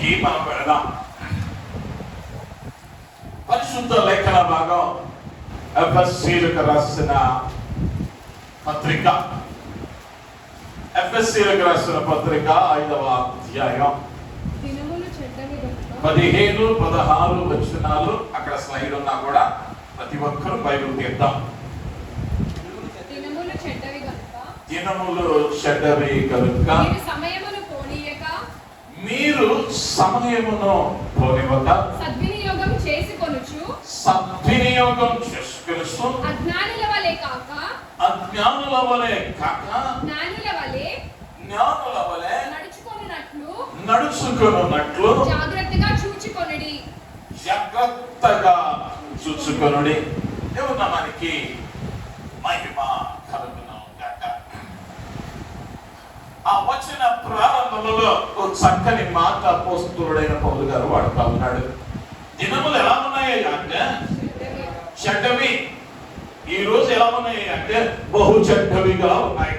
లోనికి మనం వెళదాం. పరిశుద్ధ లేఖన భాగం ఎఫెసీయులకు రాసిన పత్రిక 5వ అధ్యాయం 15-16 వచనాలు. అక్కడ స్లైడ్ ఉన్నా కూడా ప్రతి ఒక్కరూ బైబిల్ తీద్దాం. దినములు చెడ్డవి కనుక మీరు సమయమును పోనివ్వక సద్వినియోగం చేసుకొనుచు అజ్ఞానుల వలె కాక జ్ఞానుల వలె నడుచుకొనున్నట్లు జాగ్రత్తగా చూచుకొనుడి. దేవుని నామానికి మహిమ కలుగును గాక. ఆ వచన ప్రారంభంలో ఒక చక్కని మాట అపోస్తలుడైన పౌలు గారు వాడుతా ఉన్నాడు. దినములు ఎలా ఉన్నాయి అంటే చెడ్డవి. ఈ రోజు ఎలా ఉన్నాయి అంటే బహు చెడ్డవిగా ఉన్నాయి.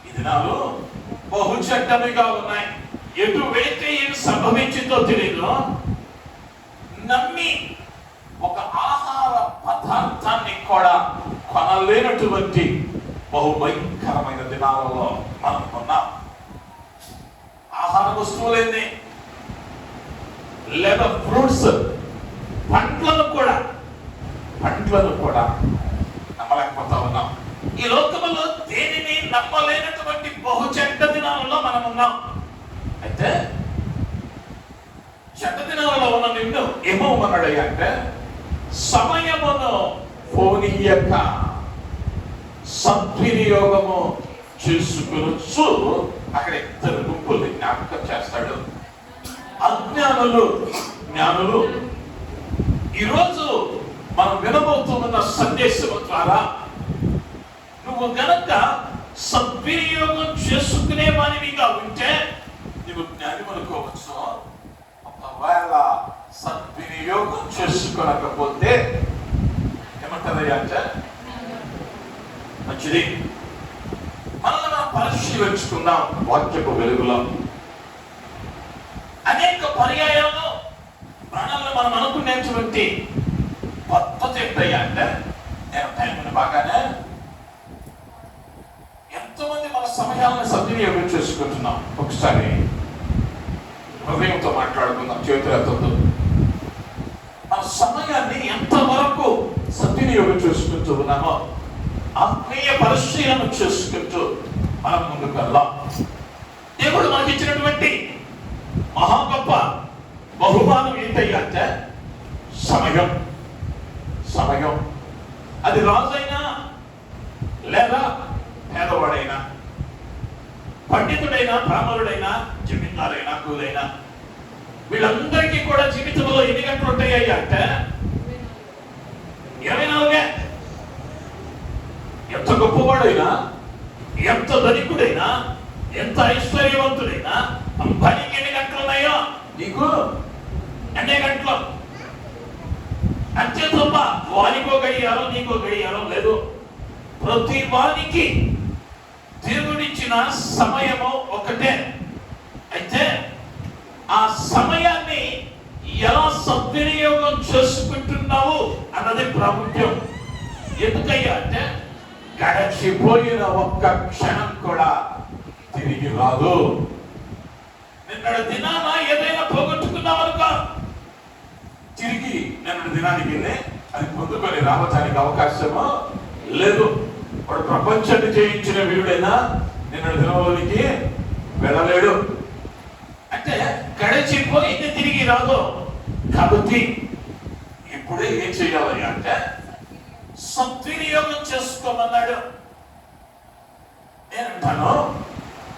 ఈ దినాలు బహు చెడ్డవిగా ఉన్నాయి. ఎటువైతే ఏమి సంభవించిందో తెలియదు. నమ్మి ఒక ఆహార పదార్థాన్ని కూడా కొనలేనటువంటి బహు భయంకరమైన దినాలలో మనం ఉన్నాం. ఆహార వస్తువులేంది లేదా ఫ్రూట్స్, పండ్లను కూడా నమ్మలేకపోతా ఉన్నాం. ఈ లోకంలో దేనిని నమ్మలేనటువంటి బహు చెడ్డ దినాలలో మనం ఉన్నాం. అయితే చెడ్డ దినాలలో ఉన్న నిన్ను ఏమన్నాడు అంటే సమయమును పోనీయక సద్వినియోగము చేసుకొనొచ్చు. అక్కడ ఇద్దరు గుంపుల్ని జ్ఞాపకం చేస్తాడు. అజ్ఞానులు, జ్ఞానులు. ఈరోజు మనం వినబోతున్న సందేశం ద్వారా నువ్వు గనక సద్వినియోగం చేసుకునే వానివిగా ఉంటే నువ్వు జ్ఞాని అనుకోవచ్చు. ఒకవేళ సద్వినియోగం చేసుకోలేకపోతే ఏమంటారయ్యా అంటే మంచిది. మనల్ని పరిశీలించుకుందాం. వాక్యపు వెలుగులో అనేక పర్యాయాలు ప్రాణాలను మనం అనుకునేటువంటి పద్ధతి ఏంటయ్యా అంటే నేను టైంని బాగానే ఎంతోమంది మన సమయాలను సద్వినియోగం చేసుకుంటున్నాం. ఒకసారి హృదయంతో మాట్లాడుకుందాం, చేతులతో. మన సమయాన్ని ఎంతవరకు సద్వినియోగం చేసుకుంటూ ఉన్నామో ఆత్మీయ పరిశీలన చేసుకుంటూ మనం ముందుకు వెళ్దాం. దేవుడు మనకి ఇచ్చినటువంటి మహా గొప్ప బహుమానం ఏంటయ్యా అంటే సమయం. అది రాజైనా లేదా పేదవాడైనా, పండితుడైనా, బ్రాహ్మణుడైనా, జమీందారైనా, కూలైనా, వీళ్ళందరికీ కూడా జీవితంలో ఎన్ని గంటలు ఉంటాయి అంటే 24. ఎంత గొప్పవాడైనా, ఎంత ధనికుడైనా, ఎంత ఐశ్వర్యవంతుడైనా పనికి ఎన్ని గంటలు ఉన్నాయో నీకు అన్ని గంటలు. అంతే తప్ప వానికో గడియారో నీకో గడియారో లేదు. ప్రతి వానికి దేవుడిచ్చిన సమయము ఒకటే. అయితే ఆ సమయాన్ని ఎలా సద్వినియోగం చేసుకుంటున్నావు అన్నది ప్రాముఖ్యం. ఎందుకయ్యా అంటే గడిచిపోయిన ఒక్క క్షణం కూడా తిరిగి రాదు. నిన్నటి దినాన ఏదైనా పోగొట్టుకున్నావు అనుకో, తిరిగి నిన్నటి దినానికి వెళ్ళి అది పొందుకొని రావడానికి అవకాశము లేదు. వాడు ప్రపంచాన్ని జయించిన వీరుడైనా నిన్నటి దినంలోనికి వెళ్ళలేడు. అంటే గడిచిపోయింది తిరిగి రాదు. కాబట్టి ఇప్పుడే ఏం చేయాలి అంటే సద్వినియోగం చేసుకోమన్నాడు. నేనంటాను,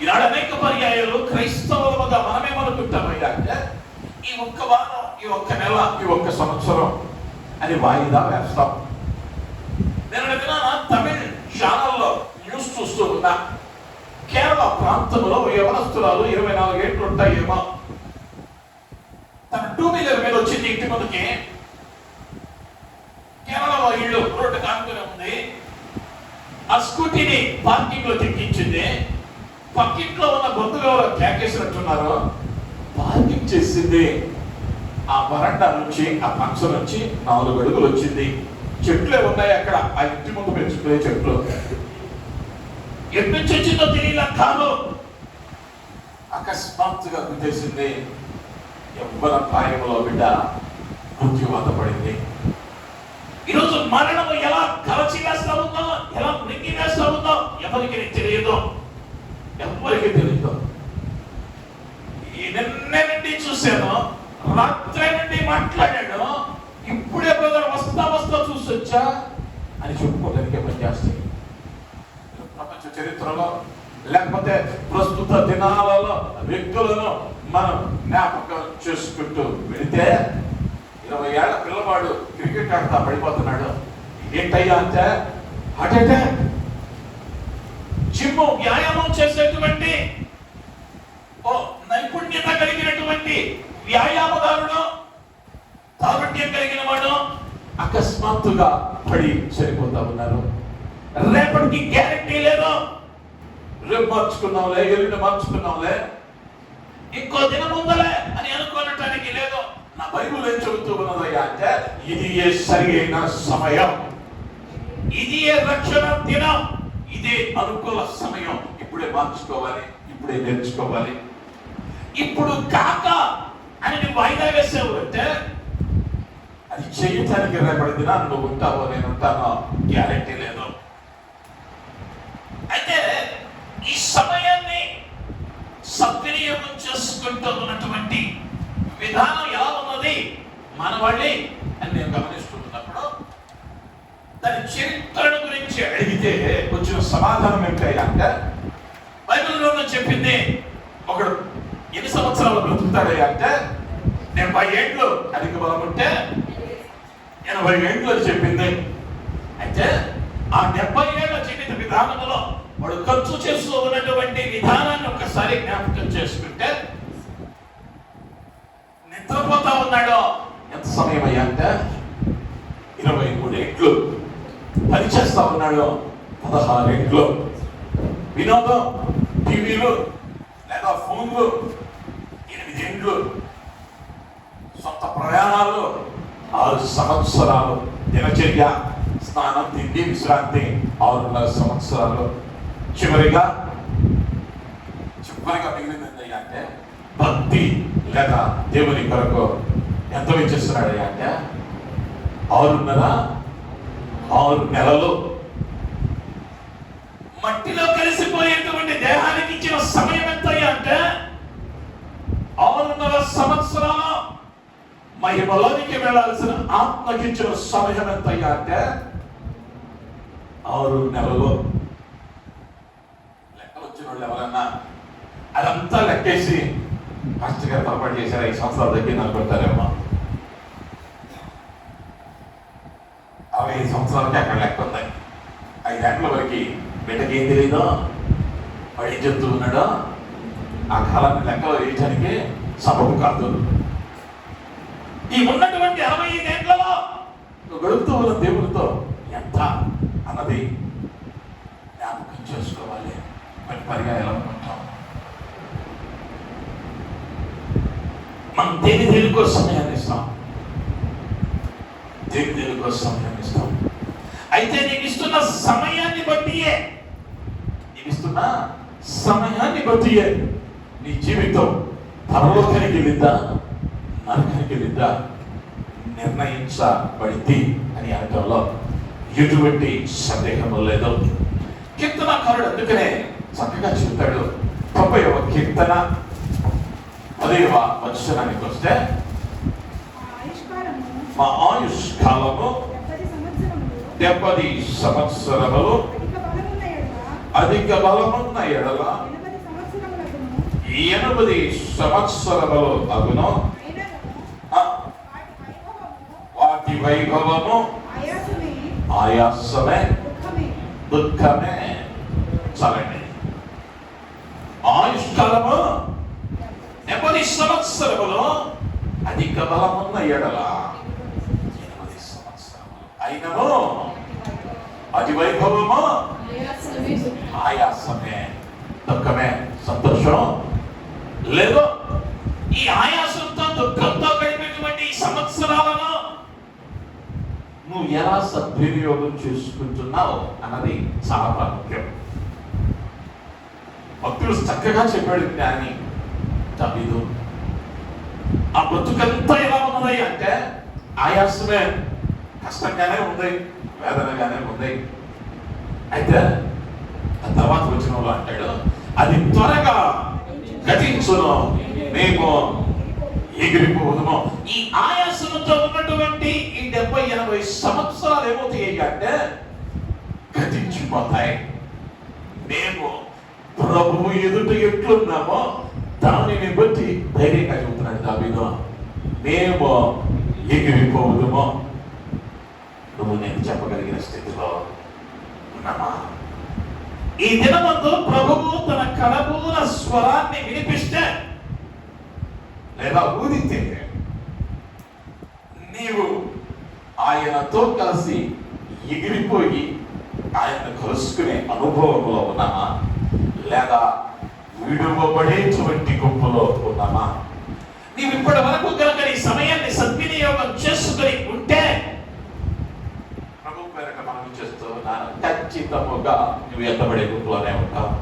ఈనాడు అనేక పర్యాయాలు క్రైస్తవులుగా మనమేమనుకుంటామయ్యా అంటే ఈ ఒక్క వారం, ఈ ఒక్క నెల, ఈ ఒక్క సంవత్సరం అని వాయిదా వేస్తాం. నేను తమిళ ఛానల్లో న్యూస్ చూస్తూ ఉన్నా. కేరళ ప్రాంతంలో యవనస్తురాలు 24 ఏళ్ళు ఉంటాయేమో, తన 2 వీలర్ మీద వచ్చింది ఇంటి ముందుకి. కేరళలో ఇల్లు రోడ్డు కానుకునే ఉంది. ఆ స్కూటీని పార్కింగ్ లో తెక్కించింది. పక్కింట్లో ఉన్న బంధువులు ఎవరో కేకేసినట్టున్నారు. చేసింది. ఆ వరండా నుంచి, ఆ పంచ నుంచి 4 అడుగులు వచ్చింది. చెట్లే ఉన్నాయి అక్కడ, ఆ ఇంటి ముందు పెంచుకునే చెట్లు. ఎటు నుంచి వచ్చిందో తెలియలా కాదు, అకస్మాత్తుగా గుర్తేసింది. ఎవ్వర ప్రాయంలో బిడ్డ మృత్యువాత పడింది. ఈరోజు మరణము ఎలా కలచి వేస్తా ఉందో, ఎలా మృంగి వేస్తా ఉందో ఎవరికి తెలియదు, ఎవరికి తెలియదు. ఈ నిన్నే నుండి చూశాను, రాత్రి నుండి మాట్లాడాడు, ఇప్పుడే బ్రదర్ వస్తా చూసొచ్చా అని చెప్పుకోవడానికి పనిచేస్తాయి. ప్రపంచ చరిత్రలో లేకపోతే ప్రస్తుత దినాలలో వ్యక్తులను మనం జ్ఞాపకం చేసుకుంటూ వెళితే 20 ఏళ్ల పిల్లవాడు క్రికెట్ ఆడుతా పడిపోతున్నాడు. ఏంటయ్యా అంటే హార్ట్ అటాక్. జిమ్ వ్యాయామం చేసేటువంటి నైపుణ్యత కలిగినటువంటి వ్యాయామదారుడు, తారుణ్యం కలిగిన వాడు అకస్మాత్తుగా పడి చనిపోతా ఉన్నారు. రేపటికి గ్యారెంటీ లేదు. రేపు మార్చుకున్నాంలే, ఎల్లుండి మార్చుకున్నాంలే, ఇంకో దినం ఉందలే అని అనుకోవటానికి లేదు. నా బైబుల్ ఏం చెబుతూ ఉన్నదయ్యా అంటే ఇది ఏ సరి అయిన సమయం, ఇది ఏ రక్షణ దినం, ఇదే అనుకూల సమయం. ఇప్పుడే మార్చుకోవాలి, ఇప్పుడే నేర్చుకోవాలి. ఇప్పుడు కాక అని నువ్వు వాయిదా వేసావు అంటే అది చేయటానికి రేపటి దినాన్ని నువ్వు ఉంటావో నేను ఉంటానో గ్యారెంటీ లేదు. అయితే ఈ సమయాన్ని సద్వినియోగం చేసుకుంటూ ఉన్నటువంటి విధానం ఎలా ఉన్నది మన వాళ్ళే అని నేను గమనిస్తున్నప్పుడు దాని చరిత్రను గురించి అడిగితే వచ్చిన సమాధానం ఏంటంటే బైబిల్లో చెప్పింది ఒకడు ఎన్ని సంవత్సరాలు బ్రతుకుతాడయ్యా అంటే 70 ఏళ్ళు అధిక బలం ఉంటే 80 ఏళ్ళు అని చెప్పింది. అయితే ఆ 70 ఏళ్ల జీవిత విధానంలో వాడు ఖర్చు చేస్తూ ఉన్నటువంటి విధానాన్ని ఒకసారి జ్ఞాపకం చేసుకుంటే నిద్రపోతా ఉన్నాడో ఎంత సమయం అయ్యా అంటే 23 ఏళ్ళు. పని చేస్తా ఉన్నాడు 16 ఏళ్ళు. వినోదం, టీవీలు లేదా ఫోన్లు 8 ఏళ్ళు. సొంత ప్రయాణాలు 6 సంవత్సరాలు. దినచర్య, స్నానం, తిండి, విశ్రాంతి 6.5 సంవత్సరాలు. చివరిగా మిగిలింది అంటే భక్తి లేక దేవుని కొరకు ఎంత వెచ్చిస్తున్నాడు అంటే 6 నెలలు. మట్టిలో కలిసిపోయేటువంటి దేహానికి ఇచ్చిన సమయం ఎంత అంటే 6.5 సంవత్సరాలు. మహిమలోనికి వెళ్ళాల్సిన ఆత్మకి ఇచ్చిన సమయం ఎంత అంటే 6 నెలలు. లెక్కలు వచ్చిన వాళ్ళు ఎవరన్నా అదంతా లెక్కేసి మాస్టర్ గారు పొరపాటు చేశారు 5 సంవత్సరాల దగ్గర అనుకుంటారేమో. 65 సంవత్సరాలకి అక్కడ లెక్క ఉంది. 5 ఏళ్ల వరకు బిడ్డకి ఏం తెలియదో, వాడు ఏం చెప్తూ ఉన్నాడో ఆ కాలాన్ని లెక్కలో వేయటానికి సబబు కాదు. ఈ ఉన్నటువంటి 65 ఏళ్లలో గడుపుతూ ఉన్న దేవుడితో ఎంత అన్నది జ్ఞాపకం చేసుకోవాలి. మరి పర్యాయాలు అనుకుంటాం. మనం దేనికో సమయాన్ని ఇస్తాం, దేనికో సమయాన్ని ఇస్తాం. అయితే నీకు ఇస్తున్న సమయాన్ని బట్టియే నీ జీవితం పరలోకానికి వెళ్ళిద్దా నరకానికి వెళ్ళిద్దా నిర్ణయించబడింది అని అనటంలో ఎటువంటి సందేహము లేదు. కీర్తనకారుడు అందుకనే చక్కగా చెప్తాడు. 90వ కీర్తన 10వ వచనానికి వస్తే మా ఆయుష్ కాలము 70 సంవత్సరములు, అధిక బలమున్న ఎడల 80 సంవత్సరములు అగును. వాటి వైభవము ఆయాసమే, దుఃఖమే. చాలండి. ఆయుష్ కాలము 70 సంవత్సరములు, అధిక బలమున్న ఎడల 80 సంవత్సరములు అయినను అది వైభవము ఆయాసమే, దుఃఖమే. సంతోషం లేదు. ఈ ఆయాసం నువ్వు ఎలా సద్వినియోగం చేసుకుంటున్నావు అన్నది చాలా ప్రాముఖ్యం. భక్తులు చక్కగా చెప్పాడు జ్ఞాని దావీదు. ఆ బ్రతుకంతా ఎలా ఉన్నది అంటే ఆయాసమే, కష్టంగానే ఉంది, వేదనగానే ఉంది. అయితే ఆ తర్వాత వచ్చిన వాళ్ళు అంటాడు, అది త్వరగా గతించును, మేము ఎగిరిపోదుము. ఈ ఆయాసంతో ఉన్నటువంటి ఈ 70-80 సంవత్సరాలు ఏమవుతాయి అంటే గతించిపోతాయి. మేము ప్రభువు ఎదుట ఎట్లున్నామో దానిని బట్టి ధైర్యంగా చెబుతున్నాడు దావీదు, మేము ఎగిరిపోదుము. నువ్వు నేను చెప్పగలిగిన స్థితిలో ఉన్నామా? ఈ దినమందు ప్రభువు తన కడబూర స్వరాన్ని వినిపిస్తే లేదా ఊదితే నీవు ఆయనతో కలిసి ఎగిరిపోయి ఆయన కలుసుకునే అనుభవంలో ఉన్నామా, లేదా విడువబడేటువంటి గుంపులో ఉన్నామా? నీవు ఇప్పటి వరకు కనుక నీ సమయాన్ని సద్వినియోగం చేసుకుని ఉంటే ప్రభు పేరట మనం చేస్తున్నాను, ఖచ్చితముగా నువ్వు ఎత్తబడే గుంపులోనే ఉంటావు.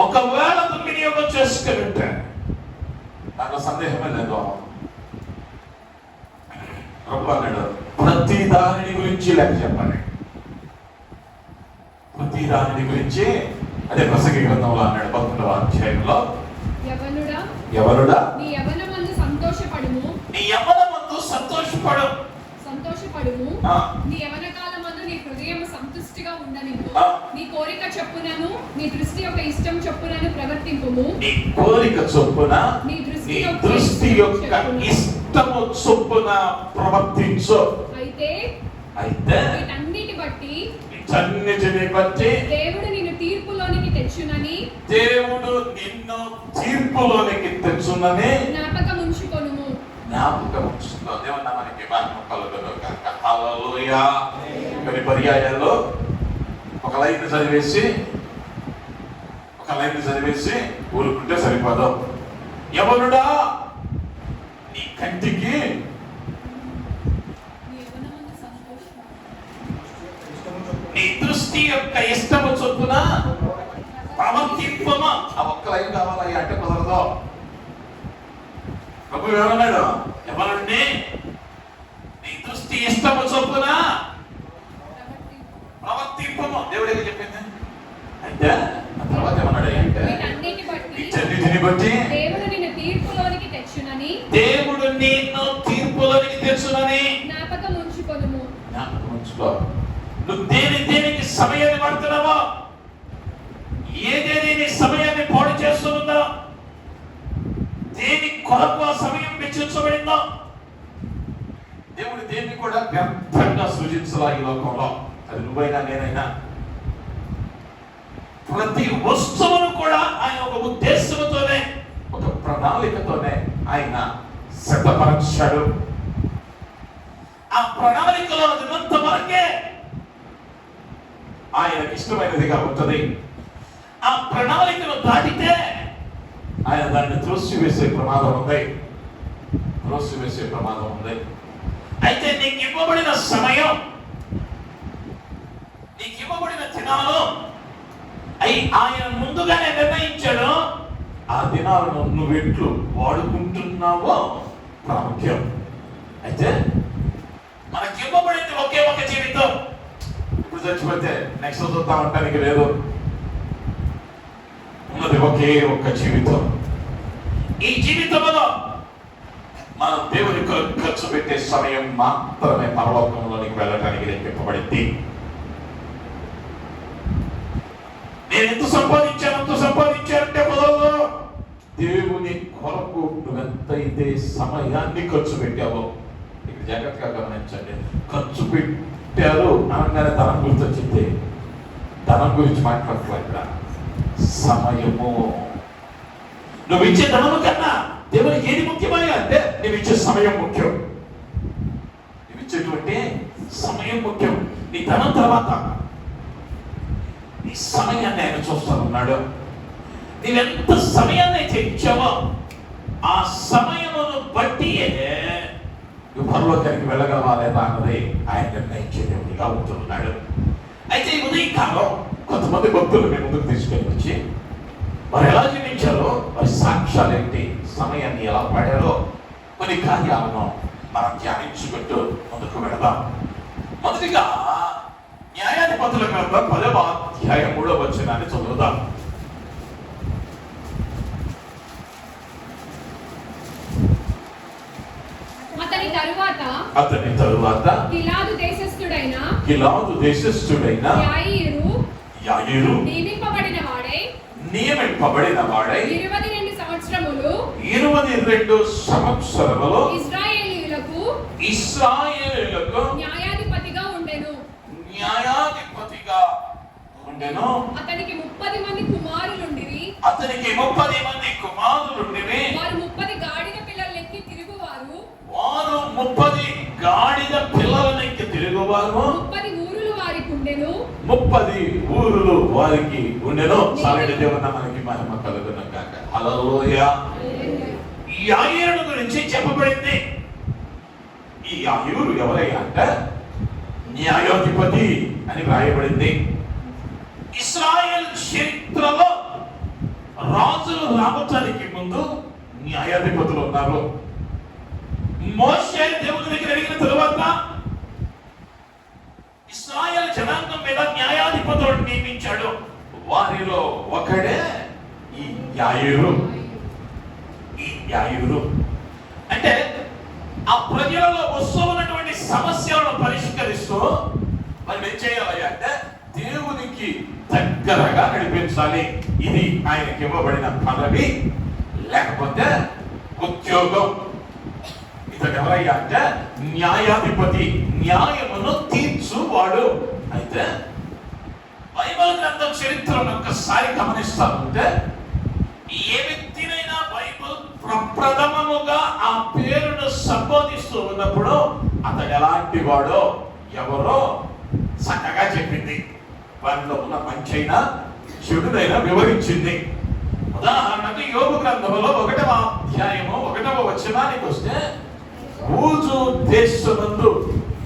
ఒకవేళ దుర్వినియోగం చేసుకుని ఉంటే దాంట్లో సందేహమే లేదు. ప్రభు అన్నాడు, ప్రతి దానిని గురించి లెక్క చెప్పాలి. ప్రతి దానిని గురించి అదే ప్రసంగి గ్రంథంలో అన్నాడు 11వ అధ్యాయంలో, యవనుడా నీ యవ్వనమందు సంతోషపడుము, నీ యవ్వనమందు సంతోషపడుము, నీ యవ్వన కాలమందు నీ హృదయం సంతుష్టిగా ఉండనివ్వు, నీ కోరిక చొప్పునను నీ దృష్టి యొక్క ఇష్టం చొప్పునను ప్రవర్తింపుము. నీ కోరిక చొప్పున నీ దృష్టి యొక్క ఇష్టము చొప్పున ప్రవర్తించు. అయితే వీటన్నిటిని బట్టి దేవుడు నిన్ను తీర్పులోనికి తెచ్చునని తెచ్చునని జ్ఞాపకం ఉంచుకొనుము. జ్ఞాపకం ఉంచుకో. దేవుని మనకి మహిమ కలుగును గాక. హల్లెలూయా. కొన్ని పర్యాయాల్లో ఒక లైన్ చదివేసి ఊరుకుంటే సరిపోదు. యవనుడా నీ కంటికి నీ దృష్టి యొక్క ఇష్టము చొప్పున ప్రవర్తింపమా. ఆ ఒక్క లైన్ కావాలయ్యా అంటే కుదరదు. ప్రభు ఏమన్నాడు? ఎవరండి నీ దృష్టి ఇష్టము చొప్పున ప్రవర్తింపము. దేవుడికి చెప్పింది. అయితే తర్వాత ఏమన్నాడు అంటే వీటన్నిటిని బట్టి దేవుడు నిన్ను తీర్పులోనికి తెచ్చునని జ్ఞాపకం ఉంచుకొనుము. జ్ఞాపకం ఉంచుకో. నువ్వు దేనికి సమయాన్ని పడుతున్నావో, ఏదేది నీ సమయాన్ని పాడు చేస్తుందో, దేని కొరకు ఆ సమయం వెచ్చించబడిందో, దేవుడు దేన్ని కూడా వ్యర్థంగా సృజించలా ఈ లోకంలో. అది నువ్వైనా నేనైనా ప్రతి వస్తువును కూడా ఆయన ఒక ఉద్దేశంతోనే, ఒక ప్రణాళికతోనే ఆయన సిద్ధపరచాడు. ఆ ప్రణాళికలో ఉన్నంత వరకే ఆయనకి ఇష్టమైనదిగా ఉంటుంది. ఆ ప్రణాళికను దాటితే ఆయన దాన్ని త్రోసివేసే ప్రమాదం ఉంది. అయితే నీకు ఇవ్వబడిన సమయం, నీకు ఇవ్వబడిన దినాలు ఆయన ముందుగానే నిర్ణయించాడు. ఆ దినాలను నువ్వెట్లు వాడుకుంటున్నావో ప్రాముఖ్యం. అయితే మనకి ఇవ్వబడింది ఒకే ఒక జీవితం. ఇప్పుడు చచ్చిపోతే నెక్స్ట్ చూద్దాం అంటానికి లేదు. ఉన్నది ఒకే ఒక్క జీవితం. ఈ జీవితంలో మనం దేవుని ఖర్చు పెట్టే సమయం మాత్రమే పరలోకంలోనికి వెళ్ళటానికి లెక్కింపబడింది. నేను ఎంత సంపాదించానంటే కుదరదు. దేవుని కొరకు నువ్వెంతైతే సమయాన్ని ఖర్చు పెట్టావో, ఇక్కడ జాగ్రత్తగా గమనించండి. ఖర్చు పెట్టారు అనగానే ధనం గుర్తొచ్చింది. ధనం గురించి మాట్లాడుతున్నా. ఇక్కడ సమయము, నువ్వు ఇచ్చే ధనము కన్నా దేవునికి ఏది ముఖ్యమని అంటే నువ్వు ఇచ్చే సమయం ముఖ్యం. నువ్వు ఇచ్చేటువంటి సమయం ముఖ్యం. నీ ధనం తర్వాత నీ సమయాన్ని ఆయన చూస్తున్నాడు. నీవెంత సమయాన్ని అయితే ఇచ్చావో ఆ సమయమును బట్టి నువ్వు పరలోకానికి వెళ్ళగలవా లేదా అన్నది ఆయన నిర్ణయించే దేవుడిగా ఉంటున్నాడు. అయితే ఈ ఉదయకాలం కొంతమంది భక్తులు మీ ముందుకు తీసుకొని వచ్చి వారు ఎలా జీవించారో, వారి సాక్ష్యాలు ఏంటి, సమయాన్ని ఎలా పాడారో, కొన్ని కార్యాలను మనం ధ్యానించుకుంటూ ముందుకు వెళదాం. మొదటిగా న్యాయాధిపతుల గ్రంథం 10వ అధ్యాయం 3వ వచనాన్ని చదువుదాం. అతని తరువాత గిలాదు దేశస్థుడైన యాయీరు నియమింపబడిన వాడై 22 సంవత్సరములు ఇశ్రాయేలీయులకు న్యాయాధిపతిగా ఉండెను. అతనికి 30 మంది కుమారులుండిరి. వారు 30 గాడిద పిల్లలెక్కి తిరుగువారు. 30 ఊరులు వారికి ఉండెను. 30 ఊరులు వారికి ఉండెను. సాలెడు దేవుని మనకి మహిమ కలుగును గాక. హల్లెలూయా. యాయీరు గురించి చెప్పబడింది. ఈ యాయీరు ఎవరయ్యా అంటే న్యాయాధిపతి అని వ్రాయబడింది. ఇశ్రాయేల్ చరిత్రలో రాజులు రావటానికి ముందు న్యాయాధిపతులు ఉన్నారు. మోషే దేవుని దగ్గర అడిగిన తరువాత ఇశ్రాయేల్ జనాంగం మీద న్యాయాధిపతులను నియమించాడు. వారిలో ఒకడే ఈ యాయీరు. అంటే ఆ ప్రజలలో వస్తూ ఉన్నటువంటి సమస్యలను పరిష్కరిస్తూ మనం ఏం చేయాలి అంటే దేవునికి దగ్గరగా నడిపించాలి. ఇది ఆయనకి ఇవ్వబడిన పదవి, లేకపోతే ఉద్యోగం. ఇతడు ఎవరయ్యా అంటే న్యాయాధిపతి, న్యాయమును తీర్చువాడు. అయితే బైబిల్ గ్రంథం చరిత్రను ఒక్కసారి గమనిస్తామంటే ఏ వ్యక్తినైనా బైబిల్ ప్రప్రథమముగా ఆ పేరును సంబోధిస్తూ ఉన్నప్పుడు అతడు ఎలాంటి వాడో ఎవరో చక్కగా చెప్పింది. వారిలో ఉన్న మంచైనా చెడునైనా వివరించింది. ఉదాహరణకు యోబు గ్రంథంలో 1వ అధ్యాయము 1వ వచనానికి వస్తే ఊజు దేశమందు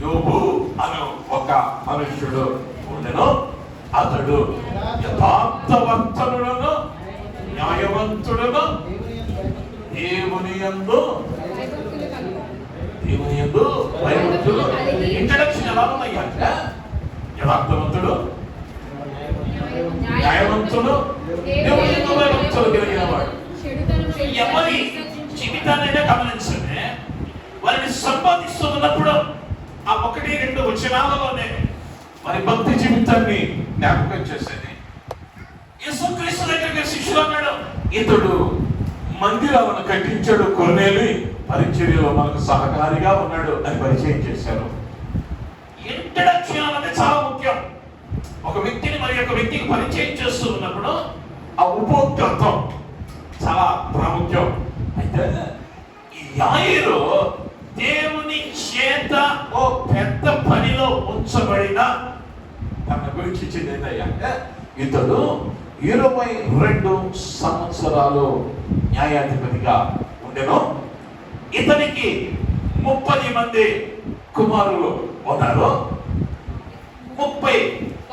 యోబు అను ఒక మనుష్యుడు ఉండెను. అతడు యథార్థవంతుడును న్యాయవంతుడును దేవుని యందు భయభక్తులు. ఇంట్రడక్షన్ ఎలా ఉన్నాయంటే యథార్థవంతుడు, న్యాయవంతుడు, దేవుని యందు భయభక్తులు కలిగిన వాడు. ఎవరి జీవితాన్నైనా గమనించండి, వారిని సంపాదిస్తున్నప్పుడు ఆ 1-2 వచనాలలోనే వారి భక్తి జీవితాన్ని జ్ఞాపకం చేసేది. యేసుక్రీస్తు దగ్గరికి శిష్యులు అన్నాడు, ఇతడు మందిరాలను కట్టించాడు, కొర్నేలి పరిచర్యలో మనకు సహకారిగా ఉన్నాడు అని పరిచయం చేశారు. ఇంట్రడక్షన్ అనేది చాలా ముఖ్యం. ఒక వ్యక్తిని మరి ఒక వ్యక్తికి పరిచయం చేస్తూ ఉన్నప్పుడు ఆ ఉపోద్ఘాతం చాలా ప్రాముఖ్యం. అయితే ఈ యాయీరు దేవుని చేత ఓ పెద్ద పనిలో ఉంచబడిన తన గురించి చెందిందంటే ఇతడు 22 సంవత్సరాలు న్యాయాధిపతిగా ఉండెను. ఇతనికి 30 మంది కుమారులు ఉన్నారు. 30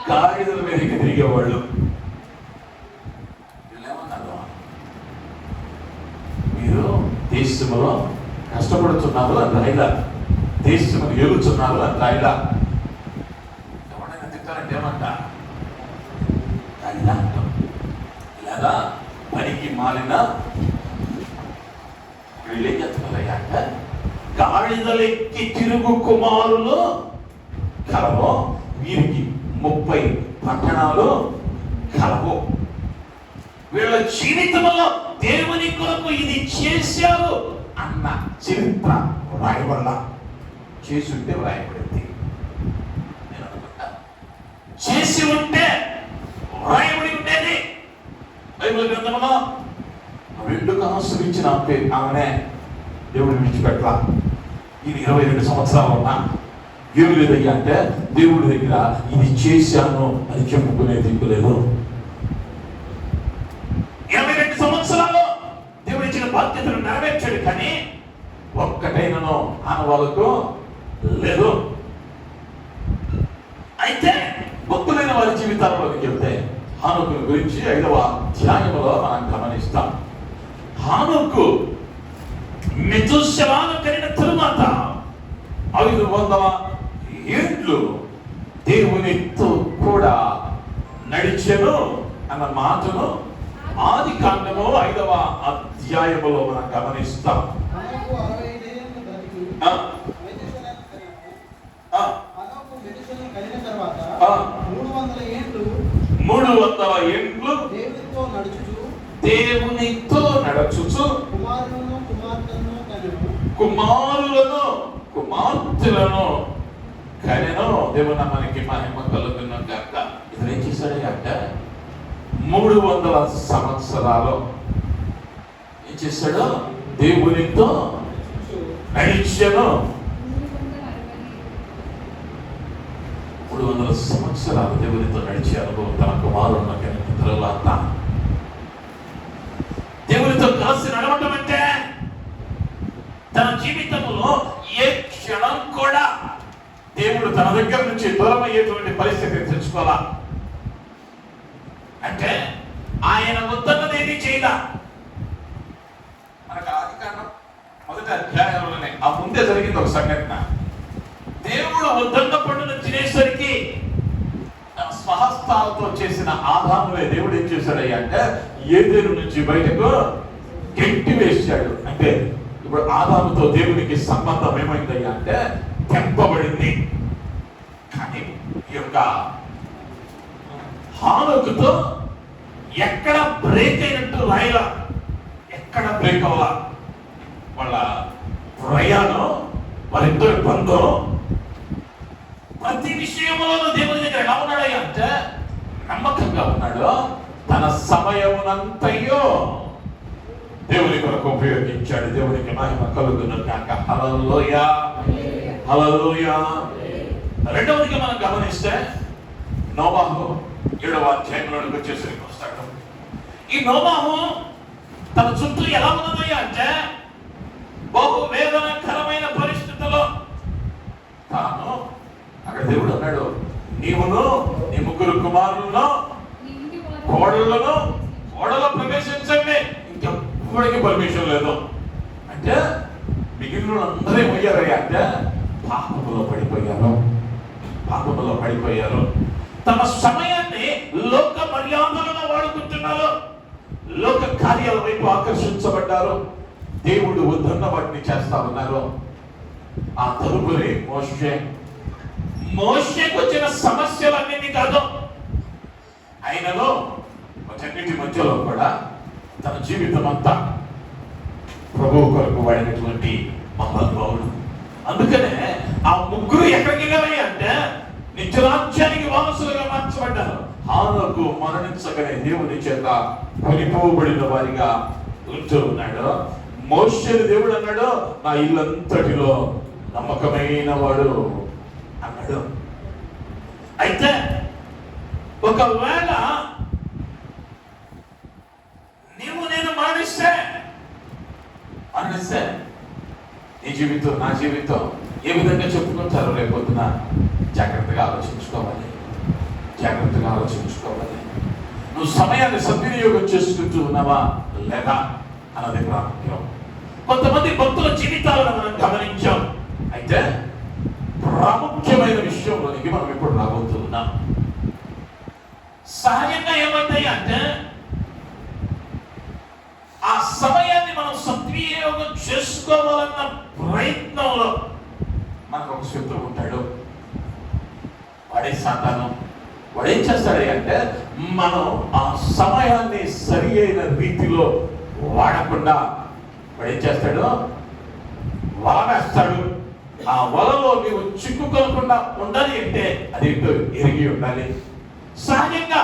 గాడిదల మీదకి తిరిగేవాళ్ళు. మీరు దేశంలో కష్టపడుతున్నారు అని రాయిలా, దేశంలో ఏలుచున్నారు అని రాయిలా. ఎవరైనా తిట్టారంటే ఏమంట లేదా పనికి మాలిన వీళ్ళేం చెప్తున్నారయ్యాక గాడిదలెక్కి తిరుగు కుమారులు కలవు, వీరికి 30 పట్టణాలు కలవు. వీళ్ళ జీవితంలో దేవుని కొరకు ఇది చేశారు అన్న చరిత్ర వ్రాయబడాల. చేసి ఉంటే వ్రాయబడింది. నేను అనుకుంటా చేసి ఉంటే వ్రాయబడి ఉండేది. బైబిల్ గ్రంథంలో 2 కాసులు ఇచ్చిన ఆమెనే దేవుడు విడిచిపెట్టలా. ఇది 22 సంవత్సరాలు ఉన్నా ఏమి లేదయ్యా అంటే దేవుడి దగ్గర ఇది చేశాను అని చెప్పుకునే దిక్కులేదు. 22 సంవత్సరాలు దేవుడు ఇచ్చిన బాధ్యతను నెరవేర్చాడు. కానీ ఒక్కటే ఒక్కటైనను ఆనవాళ్ళకు లేదు. అయితే భక్తులైన వారి జీవితాల్లోకి వెళ్తే హానోకు గురించి 5వ అధ్యాయంలో మనం గమనిస్తాం. హానోకు మెతుషెలను కనిన తరువాత 500 ఏండ్లు దేవునితో కూడా నడిచెను అన్న మాటను ఆది కాండము 5వ అధ్యాయములో మనం గమనిస్తాం. 300 ఏండ్లు దేవునితో నడుచుచు కుమారులను కుమార్తెలను కనెను. దేవుని మనకి మహిమ కలుగును గాక. ఇతను ఏం చేశాడు అంటే 300 సంవత్సరాలు ఏం చేశాడు? దేవునితో నడిచెను. 300 సంవత్సరాలు దేవునితో నడిచే అనుభవం తన కుమారులను కనిన తరువాత దేవునితో కలిసి నడవటం అంటే తన జీవితంలో ఏ క్షణం కూడా దేవుడు తన దగ్గర నుంచి దూరం అయ్యేటువంటి పరిస్థితిని తెచ్చుకోవాలా అంటే ఆయన వద్దన్నది ఏది చేయదా. మనకు ఆది కాండం 1వ అధ్యాయంలోనే ఆ ముందే జరిగింది ఒక సంఘటన. దేవుడు వద్దన్న పండును తినేసరికి తన స్వహస్తాలతో చేసిన ఆదామునే దేవుడు ఏం చేశాడయ్యా అంటే ఏదేను నుంచి బయటకు గెంటి వేశాడు. అంటే ఇప్పుడు ఆదాముతో దేవునికి సంబంధం ఏమైందయ్యా అంటే తెంపబడింది. కానీ ఈ యొక్క హానోకుతో ఎక్కడ బ్రేక్ అయినట్టు రాయలా, ఎక్కడ బ్రేక్ అవ్వాల. వాళ్ళ ప్రయాణం, వాళ్ళిద్దరి బంధం ప్రతి విషయంలోనూ దేవుని దగ్గర ఎలా ఉన్నాడయ్యా అంటే నమ్మకంగా ఉన్నాడు. తన సమయమునంతయో దేవుని కొరకు ఉపయోగించాడు. దేవునికి మహిమ కలుగును గాక. హల్లెలూయా, హల్లెలూయా. రెండవదిగా మనం గమనిస్తే నోవాహు 7వ అధ్యాయంలోకి వచ్చేసరికి వస్తాడు. ఈ నోవాహు తన చుట్టూ ఎలా ఉన్నదయ్యా అంటే బహు వేదనకరమైన పరిస్థితుల్లో తాను అక్కడ దేవుడు అన్నాడు, నీవును నీ 3 కుమారులను కోడళ్లను ఓడలో ప్రవేశించండి, ఇంకెప్పటికీ పర్మిషన్ లేదు అంటే మిగిలిన అందరూ ఏమయ్యారయ్యా అంటే పాపములో పడిపోయారు. తమ సమయాన్ని లోక మర్యాదలను వాడుకుంటున్నారు, లోక కార్యాల వైపు ఆకర్షించబడ్డారు. దేవుడు వద్దన్న వాటిని చేస్తా ఉన్నారు. ఆ తదుపరి మోషేకు వచ్చిన సమస్యలన్నీ కాదు, ఆయనలో వాటన్నిటి మధ్యలో కూడా తన జీవితం అంతా ప్రభువు కొరకు వాడినటువంటి మహానుభావుడు. అందుకనే ఆ 3 ఎక్కడికి వెళ్ళాలి అంటే నిత్యరాజ్యానికి వారసులుగా మార్చబడ్డారు. హానోకు మరణించగానే దేవుని చేత కొనిపోబడిన వారిగా ఉంటూ ఉన్నాడు. మోషేను దేవుడు అన్నాడు, నా ఇల్లంతటిలో నమ్మకమైన వాడు అన్నాడు. అయితే ఒకవేళ నేను మరణిస్తే నీ జీవితం నా జీవితం ఏ విధంగా చెప్పుకుంటారో రేపొద్దున జాగ్రత్తగా ఆలోచించుకోవాలి. నువ్వు సమయాన్ని సద్వినియోగం చేసుకుంటూ ఉన్నావా లేదా అన్నది ప్రాముఖ్యం. కొంతమంది భక్తుల జీవితాలను మనం గమనించాం. అయితే ప్రాముఖ్యమైన విషయంలోనికి మనం ఇప్పుడు రాబోతూ ఉన్నాం. సహజంగా ఏమైంది అంటే ఆ సమయాన్ని మనం సద్వినియోగం చేసుకోవాలన్న ప్రయత్నంలో మనకు ఒక శత్రువు ఉంటాడు, వాడే సాతాను. వాడేం చేస్తాడు అంటే మనం ఆ సమయాన్ని సరి అయిన రీతిలో వాడకుండా వాడేం చేస్తాడు, వల వేస్తాడు. ఆ వలలో నీవు చిక్కుకోకుండా ఉండాలి అంటే అది ఎరిగి ఉండాలి. సహజంగా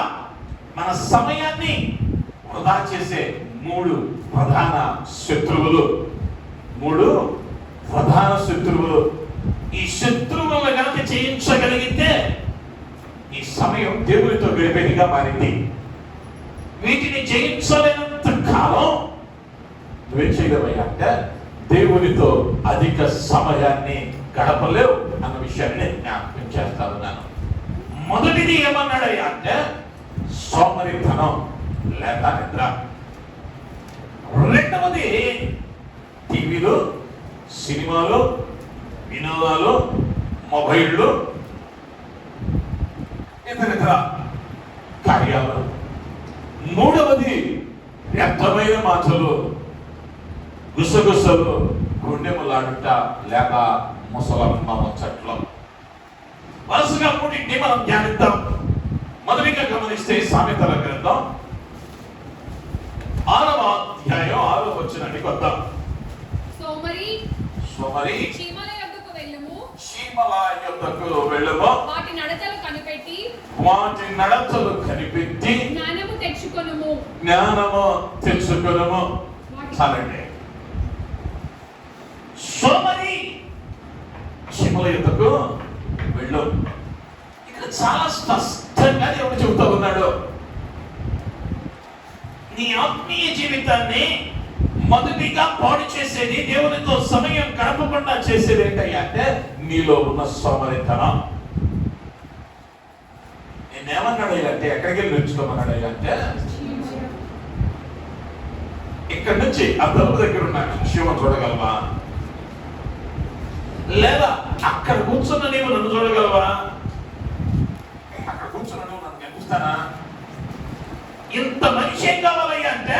మన సమయాన్ని వృధా చేసే 3 ప్రధాన శత్రువులు. ఈ శత్రువులను కనుక జయించగలిగితే ఈ సమయం దేవునితో గడిపేదిగా మారింది. వీటిని జయించలేనంత కాలం నువ్వేం చేయలేవయ్యా అంటే దేవునితో అధిక సమయాన్ని గడపలేవు అన్న విషయాన్ని నేను జ్ఞాపకం చేస్తా ఉన్నాను. మొదటిది ఏమన్నాడయ్యా అంటే సోమరితనం లేక నిద్ర. రెండవది టీవీలు, సినిమాలు, వినోదాలు, మొబైళ్ళు, ఇతర కార్యాలు. మూడవది వ్యర్థమైన మాటలు, గుసగుసలు, గుండెములాడుట లేక ముసలమ్మ ముచ్చట్లు. వరుసగా మూడింటిని మనం ధ్యానిద్దాం. మొదటిగా గమనిస్తే సామెతల గ్రంథం 6వ అధ్యాయం 6వ వచనానికి వద్దాం. సోమరి చీమల యొద్దకు వెళ్ళుము, వాటి నడతలు కనిపెట్టి జ్ఞానము తెచ్చుకొనుము. చాలండి. సోమరి చీమల యొద్దకు వెళ్ళు. ఇక్కడ చాలా స్పష్టంగా దేవుడు చెబుతూ ఉన్నాడు, నీ ఆత్మీయ జీవితాన్ని మొదటిగా పాడు చేసేది, దేవునితో సమయం గడపకుండా చేసేది ఏంటయ్యా అంటే నీలో ఉన్న సోమరితనం. నేనేమన్నాడు అంటే ఎక్కడికి వెళ్ళి నేర్చుకోమన్నాడు అంటే ఇక్కడ నుంచి ఆ తలుపు దగ్గర ఉన్న శివం చూడగలవా, లేదా అక్కడ కూర్చున్న నీవు నన్ను చూడగలవా? అక్కడ కూర్చున్న నువ్వు నన్ను కనిపిస్తానా? ఇంత మనిషి ఏం కావాలయ్యా అంటే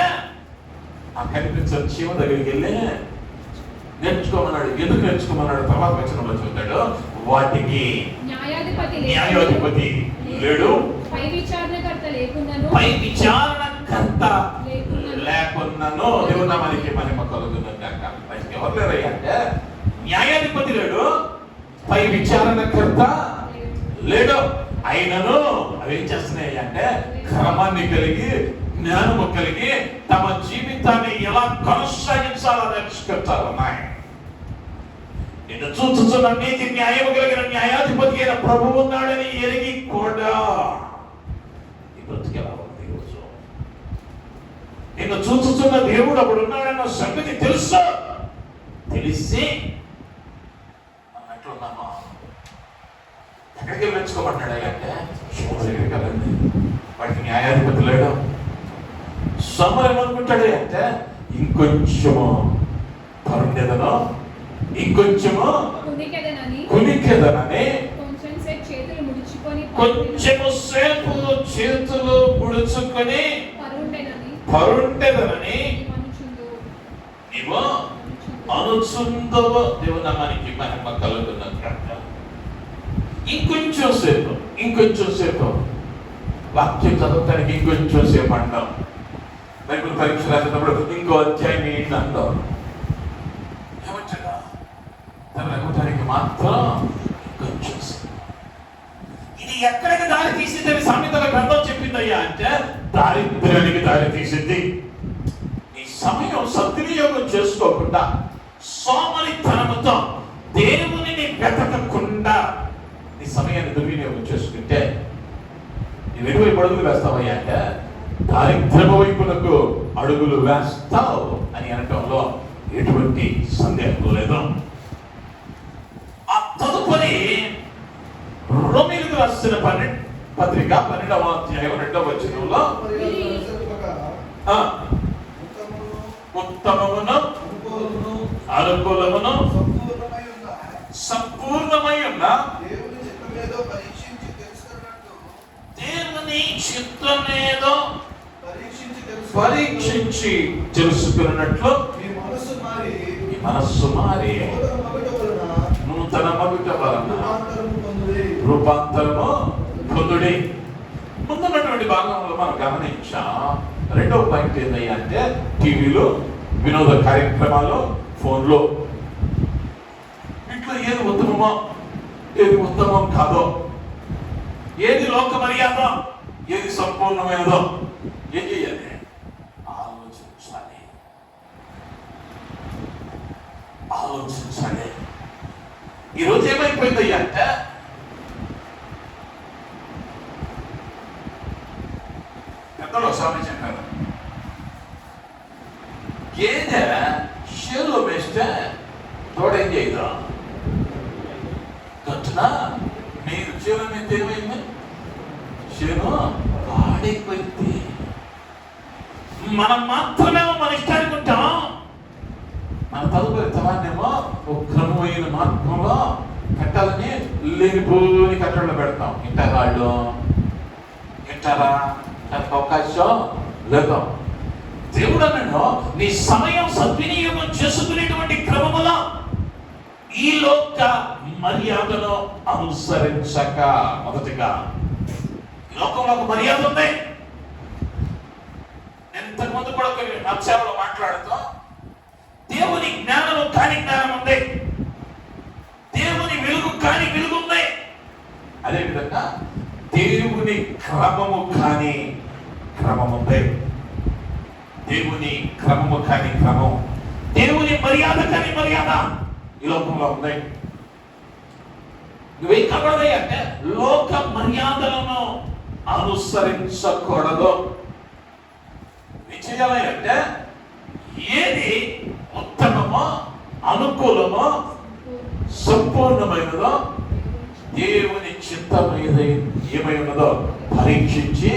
ఆ కనిపించని శివ దగ్గరికి వెళ్ళి నేర్చుకోమన్నాడు. ఎందుకు నేర్చుకోమన్నాడు? తర్వాత వచనంలో చూద్దాడు. వాటికి న్యాయాధిపతి లేడు, పై విచారణకర్త లేకున్నాను. దేవుడు మనకి మహిమ కలుగుతుందాక. ఎవరు లేరయ్యా అంటే న్యాయాధిపతి లేడు, పై విచారణకర్త లేడు. అయినను అవి ఏం చేస్తున్నాయి అంటే క్రమాన్ని కలిగి, జ్ఞానము కలిగి తమ జీవితాన్ని ఎలా కొనసాగించాలో నేర్చుకుంటారున్నాయి. నిన్ను చూచుచున్న నీతి న్యాయం కలిగిన న్యాయాధిపతి అయిన ప్రభువు ఉన్నాడని ఎరిగి కూడా నీ బ్రతికెలా ఉంది ఈరోజు? నిన్ను చూచుచున్న దేవుడు అప్పుడు ఉన్నాడన్న సంగతి తెలుసు, తెలిసి అన్నట్లున్నామా? ఎక్కడికి మెచ్చుకోమంటాడు అంటే శివుడి కదండి. వాడికి న్యాయాధిపతి లేడు. సోమరు ఏమనుకుంటాడు అంటే ఇంకొంచెము పరుండేదనో, ఇంకొంచెము కునికెదనని కొంచెము సేపు చేతులు ముడుచుకొని పరుండేదనని నీవు అనుచుందో. దేవుని నామానికి మహిమ కలుగుతున్నట్టు ఇంకొంచెం సేపు వాక్యం చదవటానికి ఇంకొంచెం సేపు అంటాం. బైబిల్ పరీక్ష రాసేటప్పుడు ఇంకో అధ్యాయం ఏంటి అంటాం. ఏమొచ్చగా చదవటానికి మాత్రం ఇంకొంచెం సేపు. ఇది ఎక్కడికి దారి తీసిందని సామెతల గ్రంథం చెప్పిందయ్యా అంటే దారిద్ర్యానికి దారి తీసింది. నీ సమయం సద్వినియోగం చేసుకోకుండా సోమరితనముతో దేవుని వెతకకుండా నీ సమయాన్ని దుర్వినియోగం చేసుకుంటే నువ్వు ఎటువైపు అడుగులు వేస్తావయ్యా అంటే దారిద్ర్యము వైపునకు అడుగులు వేస్తావు అని అనటంలో ఎటువంటి సందేహం లేదు. ఆ తదుపరి రోమీయులకు రాసిన పత్రిక 12వ అధ్యాయం 2వ వచనంలో ఉత్తమమును అనుకూలమును సంపూర్ణమై ఉన్న దేవుని చిత్తమేదో పరీక్షించి తెలుసుకున్నట్లు మీ మనస్సు మారి నూతన మగుట వలన రూపాంతరము పొందుడి. ముందున్నటువంటి భాగంలో మనం గమనించాం. రెండవ పాయింట్ ఏంటయ్యా అంటే టీవీలో, వినోద కార్యక్రమాలు, ఫోన్లో, ఇట్లా ఏది ఉత్తమమో ఏది ఉత్తమం కాదో, ఏది లోక మర్యాద, ఏది సంపూర్ణమైనదో ఏం చేయాలి? ఆలోచించాలి. ఈరోజు ఏమైపోయిందయ్యా అంటే పెద్దలు స్వామి చెప్పారు, గేదె షేలో వేస్తే తోడేం చేయదు గట్టున మీరు చేను మీద ఏమైంది, చేను పాడైపోయింది. మనం మాత్రమే మన ఇష్టానికి ఉంటాం. మన తదుపరి తరాన్నేమో ఒక క్రమమైన మార్గంలో కట్టాలని లేనిపోని కట్టడంలో పెడతాం. ఇంటారా వాళ్ళు? ఇంటారా? దానికి అవకాశం లేదు. దేవుడు అన్నాడు, నీ సమయం సద్వినియోగం చేసుకునేటువంటి క్రమములో ఈ లోక మర్యాదను అనుసరించక. మొదటిగా ఈ లోకంలో ఒక మర్యాద ఉంది. ఇంతకుముందు కూడా కొన్ని అంశాలలో మాట్లాడుతూ దేవుని జ్ఞానము కాని జ్ఞానం ఉంది, దేవుని వెలుగు కాని వెలుగు ఉంది. అదేవిధంగా దేవుని క్రమము కాని క్రమం ఉంది. దేవుని క్రమము కాని క్రమం, దేవుని మర్యాద కాని మర్యాద ఈ లోకంలో ఉంది. నువ్వేం కనబడతాయి అంటే లోక మర్యాదలను అనుసరించకూడదు. ఏం చేయాలి అంటే ఏది ఉత్తమమో, అనుకూలమో, సంపూర్ణమైనదో, దేవుని చిత్తం ఏమై ఉన్నదో పరీక్షించి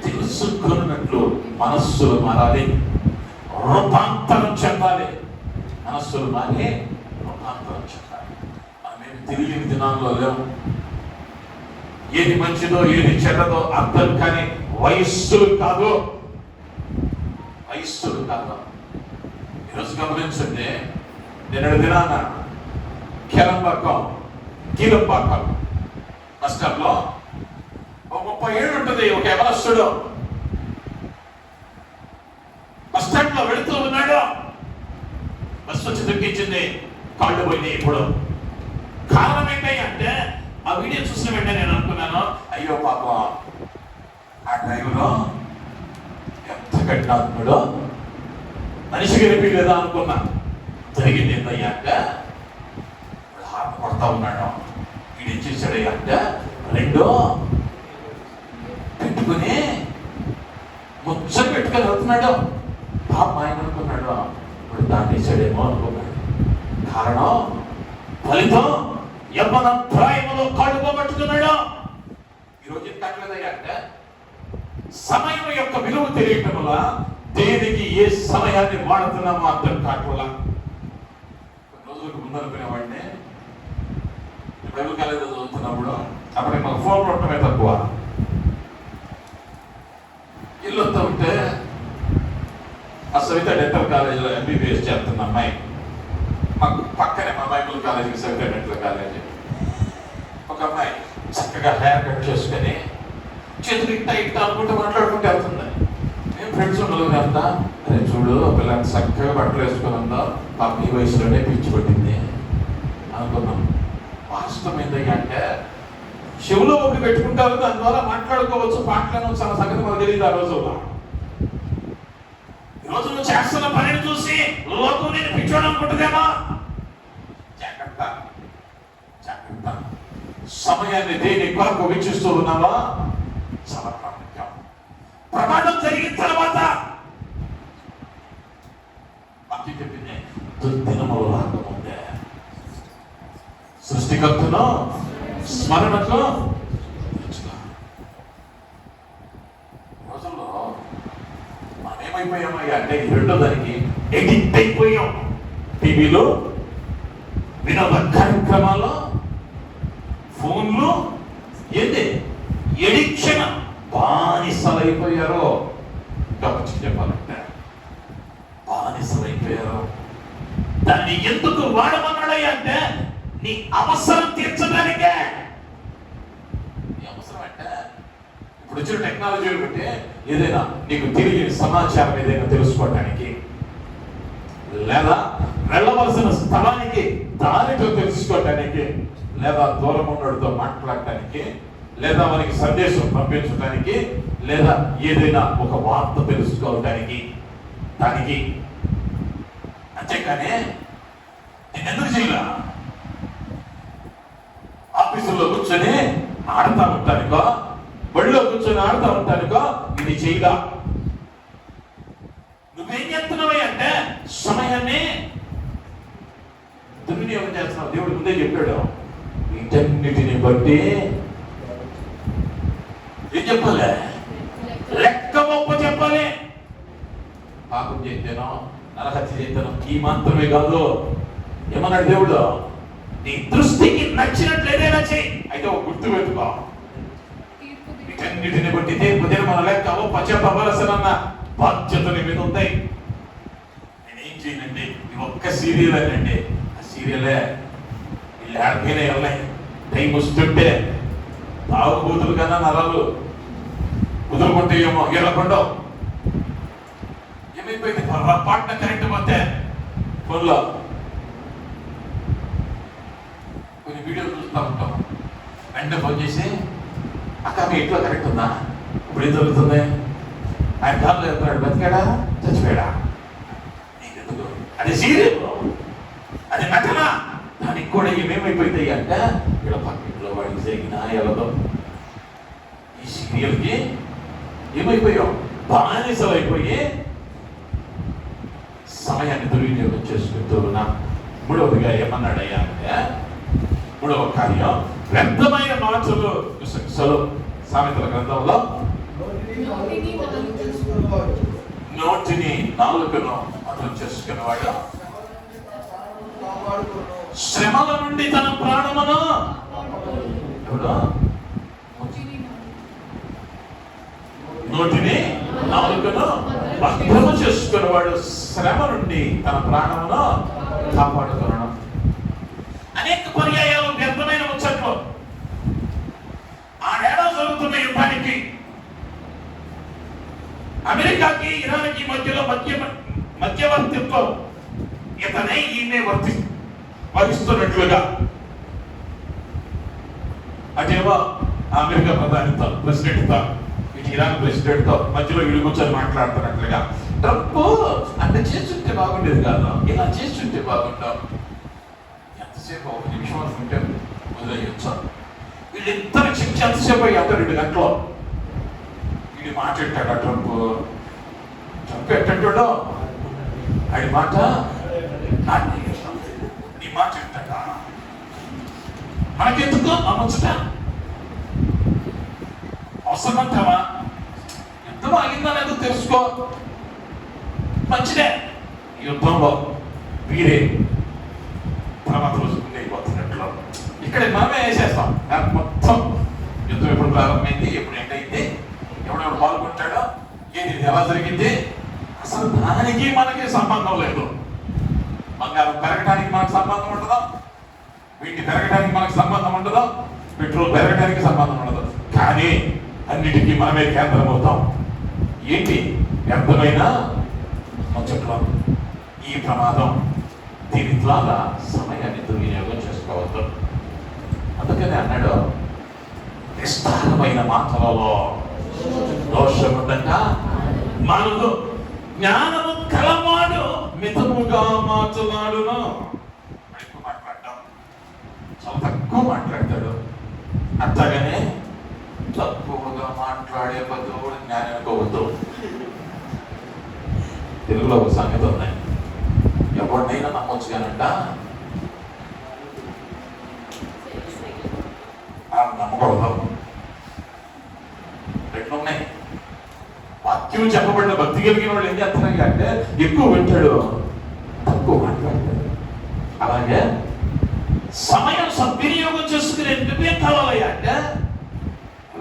తెలుసుకున్నట్లు మనస్సులు మారాలి, రూపాంతరం చెందాలి. మనస్సులు మారి రూపాంతరం చెందాలి. మేము తెలియని దినాల్లో లేవు. ఏది మంచిదో ఏది చెడ్డదో అర్థం కాని వయస్సులు కాదు, వయస్సులు కాదు. ఈరోజు గమనించండి, నిన్న దినాన కీలంపాకం బస్ స్టాప్ లో 30 ఏళ్ళు ఉంటుంది ఒక యవనస్తుడు బస్ స్టాండ్ లో వెళుతూ ఉన్నాడు. బస్సు వచ్చి దొక్కించింది, కాళ్ళు పోయింది. ఇప్పుడు కారణం ఏంటంటే ఆ వీడియో చూసిన వెంటనే నేను అనుకున్నాను, అయ్యో పాపం ఆ డ్రైవరు ఎంత కఠినాత్ముడో, మనిషి గెలిపిలేదా అనుకున్నా. జరిగింది ఏంటయ్యాక హార్ట్ కొడతా ఉన్నాడు. వీడు ఏం చేశాడయ్యాక రెండో పెట్టుకుని ముచ్చట పెట్టుకొని వెళ్తున్నాడు. పాప ఆయన అనుకున్నాడు, ఇప్పుడు దాటేశాడేమో అనుకున్నాడు. కారణం ఫలితం యవ్వన ప్రాయములో కాళ్ళు పోగొట్టుకున్నాడు. ఈరోజు ఏం కావట్లేదయ్యాక సమయం యొక్క విలువ తెలియటం వల్ల దేనికి ఏ సమయాన్ని వాడుతున్నామో అర్థం కావట్లా. రోజులకు ముందు అనుకునేవాడిని, బైబిల్ కాలేజ్ చదువుతున్నప్పుడు అప్పటికి మాకు ఫోన్ కొట్టడమే తక్కువ. ఇల్లు వస్తూ ఉంటే ఆ సవిత డెంటల్ కాలేజీలో ఎంబీబీఎస్ చేస్తున్న అమ్మాయి, మాకు పక్కనే మా బైబిల్ కాలేజీకి సవిత డెంటల్ కాలేజీ, ఒక అమ్మాయి చక్కగా హెయిర్ కట్ చేసుకొని చేతులు ఇట్ట ఇట్ట అనుకుంటూ మాట్లాడుకుంటూ వెళ్తుంది. మేము ఫ్రెండ్స్ ఉండదు అంతా, అరే చూడు పిల్లలు చక్కగా బట్టలు వేసుకొని ఉందో, పాప ఈ వయసులోనే పిచ్చి పట్టింది అనుకున్నాం. వాస్తవం ఏంటంటే చెవులో ఒకటి పెట్టుకుంటారు, దాని ద్వారా మాట్లాడుకోవచ్చు, పాటలను చాలా సంగతి మనకు తెలియదు. ఆ రోజుల్లో ఈరోజు నువ్వు చేస్తున్న పనిని చూసి లోకం నేను పిచ్చోడు అనుకుంటుందేమో. జాగ్రత్త జాగ్రత్త. సమయాన్ని దేని కొరకు వీక్షిస్తూ ఉన్నావా చాలా ప్రాముఖ్యం. ప్రమాదం జరిగిన తర్వాత బాకీ చెప్పింది, దుర్దినములు రాకముందే సృష్టికర్తను స్మరణతో రోజుల్లో మనం ఏమైపోయామయ్యా అంటే రెండో దానికి ఎడిక్ట్ అయిపోయాం. టీవీలో, వినోద కార్యక్రమాల్లో, ఫోన్లు, ఏంటి ఎడిక్షన్, బానిసలైపోయారో. గమనించి చెప్పాలంటే బానిసలైపోయారు. దాన్ని ఎందుకు వాడమన్నాడయ్యా అంటే నీ అవసరం తీర్చడానికే. నీ అవసరం అంటే ఇప్పుడు వచ్చిన టెక్నాలజీలు బట్టి ఏదైనా నీకు తెలియని సమాచారం ఏదైనా తెలుసుకోవటానికి, లేదా వెళ్ళవలసిన స్థలానికి దారితో తెలుసుకోవటానికి, లేదా దూరం ఉన్నడితో మాట్లాడటానికి, లేదా మనకి సందేశం పంపించడానికి, లేదా ఏదైనా ఒక వార్త తెలుసుకోవటానికి, దానికి. అంతేకానే నేను ఎందుకు చేయాల? ఆఫీసులో కూర్చొని ఆడుతూ ఉంటానుకో, బడిలో కూర్చొని ఆడుతూ ఉంటానుకో, ఇది చేయగా. నువ్వేం చేస్తున్నావు అంటే సమయాన్ని దుర్వినియోగం చేస్తున్నావు. దేవుడు ముందే చెప్పాడు, వీటన్నిటిని బట్టి ఏం చెప్పాలి? లెక్క గొప్ప చెప్పాలి. పాపం చేద్దాను, నరహత్య చేద్దాను, ఈ మాత్రమే కాదు. ఏమన్నాడు దేవుడు? నీ దృష్టికి నచ్చినట్లు ఏదైనా చెయ్యి. అయితే ఒక గుర్తు పెట్టుకో, వీటన్నిటిని బట్టి తీర్పు మన లెక్క చెప్పవలసిన బాధ్యతలు మీద ఉంటాయి. నేనేం చేయనండి, ఇది ఒక్క సీరియల్ అనండి, ఆ సీరియలే వీళ్ళు ఆడిపోయినా వెళ్ళాయి. టైం వస్తుంటే తాగుబోతులు కన్నా నరాలు కుదురుకుంటే ఏమో ఎళ్ళకుండా ఏమైపోయింది. పాటన కరెంట్ పోతే ఫోన్లో కొన్ని వీడియోలు చూస్తూ ఉంటాం. వెంటనే ఫోన్ చేసి, అక్క మీ ఇంట్లో కరెక్ట్ ఉందా? ఇప్పుడు ఏం జరుగుతుంది? ఆయన కాళ్ళు వెళ్తున్నాడు, బతికాడా చచ్చిపోయాడా? అది సీరియల్, అది నటన. దానికి కూడా ఏమేమైపోతాయి అంటే ఇక్కడ పక్కింట్లో వాడికి జరిగినా ఎవరో ఈ సీరియల్కి ఏమైపోయాం? బానిసలు అయిపోయి సమయాన్ని దుర్వినియోగం చేసుకుంటూ ఉన్నాం. మూడవదిగా ఏమన్నాడయ్యా అంటే, మూడవ కార్యం వ్యర్థమైన మాటలు గుసగుసలు. సామెతల గ్రంథంలో నోటిని నాలుకను అర్థం చేసుకునేవాడు శ్రమల నుండి తన ప్రాణమును నోటిని నాలుకను భద్రము చేసుకునేవాడు శ్రమ నుండి తన ప్రాణమును కాపాడుకున్నాడు. అనేక పర్యాయాలు వ్యర్థమైన ముచ్చట్లు. ఆడేడా జరుగుతున్న యుద్ధానికి అమెరికాకి ఇరాన్కి మధ్యలో మధ్యవర్తిత్వం ఇతనే ఈయనే వహిస్తున్నట్లుగా. అటేమో అమెరికా ప్రధానితో ప్రెసిడెంట్తో, ఇటు ఇరాన్ ప్రెసిడెంట్తో మధ్యలో ఇల్లు కూర్చొని మాట్లాడుతున్నట్లుగా. ట్రంప్ అంటే చేస్తుంటే బాగుండేది కాదు, ఇలా చేస్తుంటే బాగుంటాం. ఎంతసేపు ఒక నిమిషం అనుకుంటే వదిలేయచ్చు. వీళ్ళిద్దరు శిక్ష ఎంతసేపు అయ్యాక 2 గంటలు వీడి మాట్లాడతాడు. ట్రంప్ ఎట్టంటాడో ఆడి మాట నీ మాట చెప్తాడా? మనకెందుకు అమ్మచ్చుట? అవసరమంటావా? యుద్ధం ఆగిందా లేదో తెలుసుకో. మంచిదే. యుద్ధంలో వీరే తర్వాత రోజు అయిపోతున్నట్లు ఇక్కడ మనమే వేసేస్తాం. మొత్తం యుద్ధం ఎప్పుడు ప్రారంభమైంది, ఎప్పుడు ఎండైంది, ఎవడెవడు పాల్గొంటాడో, ఏది ఎలా జరిగింది, అసలు దానికి మనకి సంబంధం లేదు. బంగారం పెరగడానికి మనకు సంబంధం ఉండదు, వీటి పెరగడానికి మనకు సంబంధం ఉండదు, పెట్రోల్ పెరగడానికి సంబంధం ఉండదు. కానీ అన్నిటికీ మనమే కేంద్రం అవుతాం. ఏంటి? వ్యర్థమైన ముచ్చట్లు. ఈ ప్రమాదం, దీని ద్వారా సమయాన్ని దుర్వినియోగం చేసుకోవద్దు. అందుకని అన్నాడు, విస్తారమైన మాటలలో దోషముందట మనదు, జ్ఞానము కలవాడు మితముగా మాట్లాడును. ఎక్కువ మాట్లాడటం, చాలా తక్కువ మాట్లాడతాడు. అట్లాగనే తక్కువగా మాట్లాడే బదులు జ్ఞానం అనుకోవద్దు. తెలుగులో ఒక సంగతి ఉన్నాయి, ఎవరినైనా నమ్మొచ్చు కానంట నమ్మకూడదు. 2 ఉన్నాయి. వాక్యం చెప్పబడిన భక్తి కలిగిన వాళ్ళు ఏం చేస్తారు అంటే ఎక్కువ వింటాడు, తక్కువ మాట్లాడతాడు. అలాగే సమయం సద్వినియోగం చేసుకునే నువ్వేం కావాలి అంటే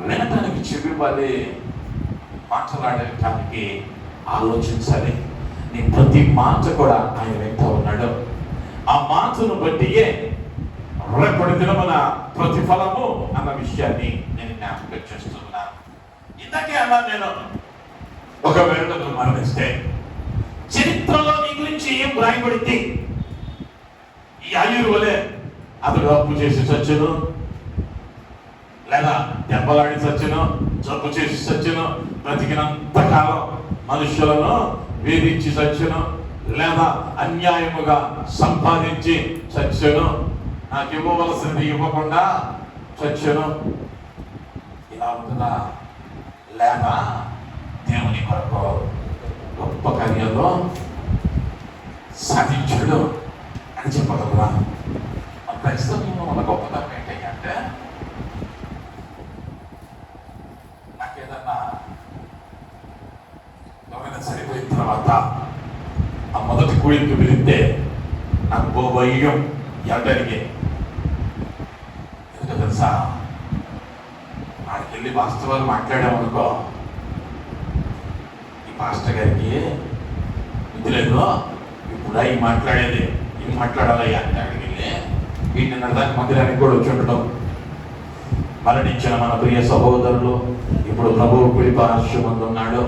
వినటానికి చెవివ్వాలి, మాట్లాడటానికి ఆలోచించాలి. నీ ప్రతి మాట కూడా ఆయన వింటూ ఉన్నాడు. ఆ మాటను బట్టియే రేపటి దినమున ప్రతిఫలము అన్న విషయాన్ని నేను జ్ఞాపకం చేస్తున్నాను. ఇందాకే అన్నా నేను, ఒకవేళ నువ్వు మరణిస్తే చరిత్రలో నీ గురించి ఏం రాయబడింది? ఈ ఆయురు వలె అతడు అప్పు చేసి చచ్చును, లేదా దెబ్బలాడి చచ్చును, జబ్బు చేసి చచ్చును, బ్రతికినంత కాలం మనుషులను వేధించి చచ్చును, లేదా అన్యాయముగా సంపాదించి చచ్చును, నాకు ఇవ్వవలసింది ఇవ్వకుండా చచ్చును. ఇలా ఉంటుందా? లేదా దేవుని కొరకు గొప్ప కార్యాల్లో సాధించాడు. అని చెప్పగలరా? మన క్రైస్తవంలో మన గొప్పతనం ఏంటంటే నాకేదన్నా ఎవరైనా సరిపోయిన తర్వాత ఆ మొదటి కూడికి పిలిస్తే నాకు భయం ఎవరికి ఎందుకు తెలుసా? వాడికి వెళ్ళి వాస్తవాలు మాట్లాడామనుకో, ఈ పాస్టర్ గారికి ఇది లేదు, ఇప్పుడు ఈ మాట్లాడేది ఏం మాట్లాడాలయ్యా అంటే అక్కడికి వెళ్ళి వీటిని దాకా మందిరానికి కూడా వచ్చి ఉండడం. మరణించిన మన ప్రియ సహోదరులు ఇప్పుడు ప్రభువు కుడి పార్శ్వమందు ఉన్నాడు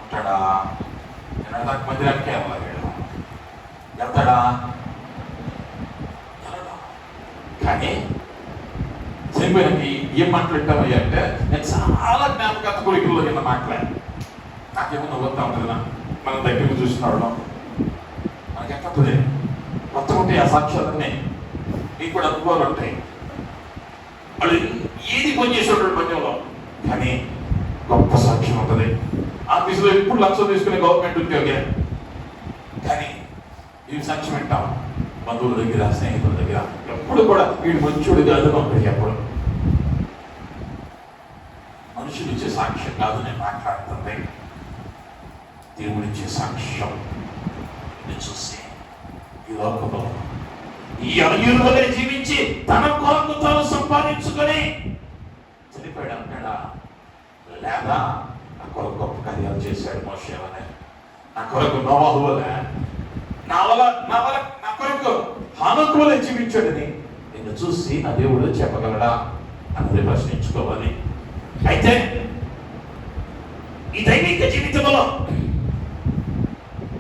అంటాడా? దాకా మందిరానికి వెళ్ళాలి, వెళ్తాడా? కానీ చనిపోయినకి ఏం మాట్లాడతామయ్యా అంటే నేను చాలా జ్ఞాపకత కోరికల్లో కింద మాట్లాడాను. నాకేమో నవ్వుతా ఉంటుంది, మనం దగ్గరకు చూసినాడు మనకి ఎక్కడుంది మొత్తం ఉంటాయి. ఆ సాక్ష్యాలన్నీ మీకు కూడా అనుభవాలు ఉంటాయి. వాళ్ళు ఏది పని చేసేవాడు పద్యంలో, కానీ గొప్ప సాక్ష్యం ఉంటుంది. ఆఫీసులో ఎప్పుడు లక్షలు తీసుకునే గవర్నమెంట్ ఉద్యోగే, కానీ ఇవి సాక్ష్యం వింటాం బంధువుల దగ్గర, స్నేహితుల దగ్గర. ఎప్పుడు కూడా వీడు మంచోడు కాదు మనకి ఎప్పుడు మనుషులు ఇచ్చే సాక్ష్యం కాదు నేను మాట్లాడుతుంది, దేవుడిచ్చే సాక్ష్యం. చూసి ఈ లోకంలో ఈ అయ్యూరువలే జీవించి తన కొరకు తాను సంపాదించుకొని చనిపోయాడు అంటాడా? లేదా నా కొరకు గొప్ప కార్యాలు చేశాడు మోషే వలె, నా కొరకు నోవాహు వలె, నా కొరకు హానోకు వలె జీవించాడని నిన్ను చూసి ఆ దేవుడు చెప్పగలడా అన్నది ప్రశ్నించుకోవాలి. అయితే ఈ దైవిక జీవితంలో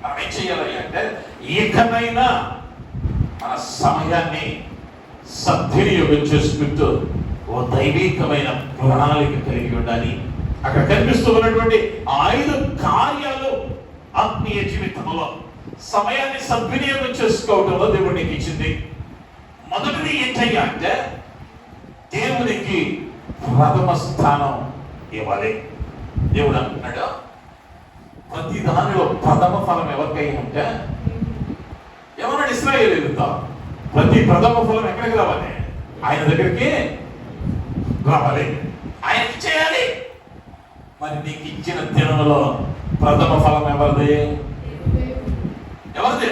మనం ఏం చేయాలి అంటే ఏకమైనా మన సమయాన్ని సద్వినియోగం చేసుకుంటూ ఓ దైవికమైన ప్రణాళిక కలిగి ఉండాలి. అక్కడ కనిపిస్తూ ఉన్నటువంటి 5 కార్యాలు ఆత్మీయ జీవితంలో సమయాన్ని సద్వినియోగం చేసుకోవడంలో దేవుడు నీకు ఇచ్చింది. మొదటిది ఏంటయ్యా అంటే దేవునికి ప్రథమ స్థానం ఇవ్వాలి. దేవుడు అంటున్నాడు ప్రతి దానిలో ప్రథమ ఫలం ఎవరికైనా ఉంటే ఏమన్నాడు? ఇశ్రాయేలీయులతో ప్రతి ప్రథమ ఫలం ఎక్కడికి రావాలి? ఆయన దగ్గరికి రావాలి, ఆయనకి చేయాలి. మరి నీకు ఇచ్చిన దినంలో ప్రథమ ఫలం ఎవరిది? ఎవరిది?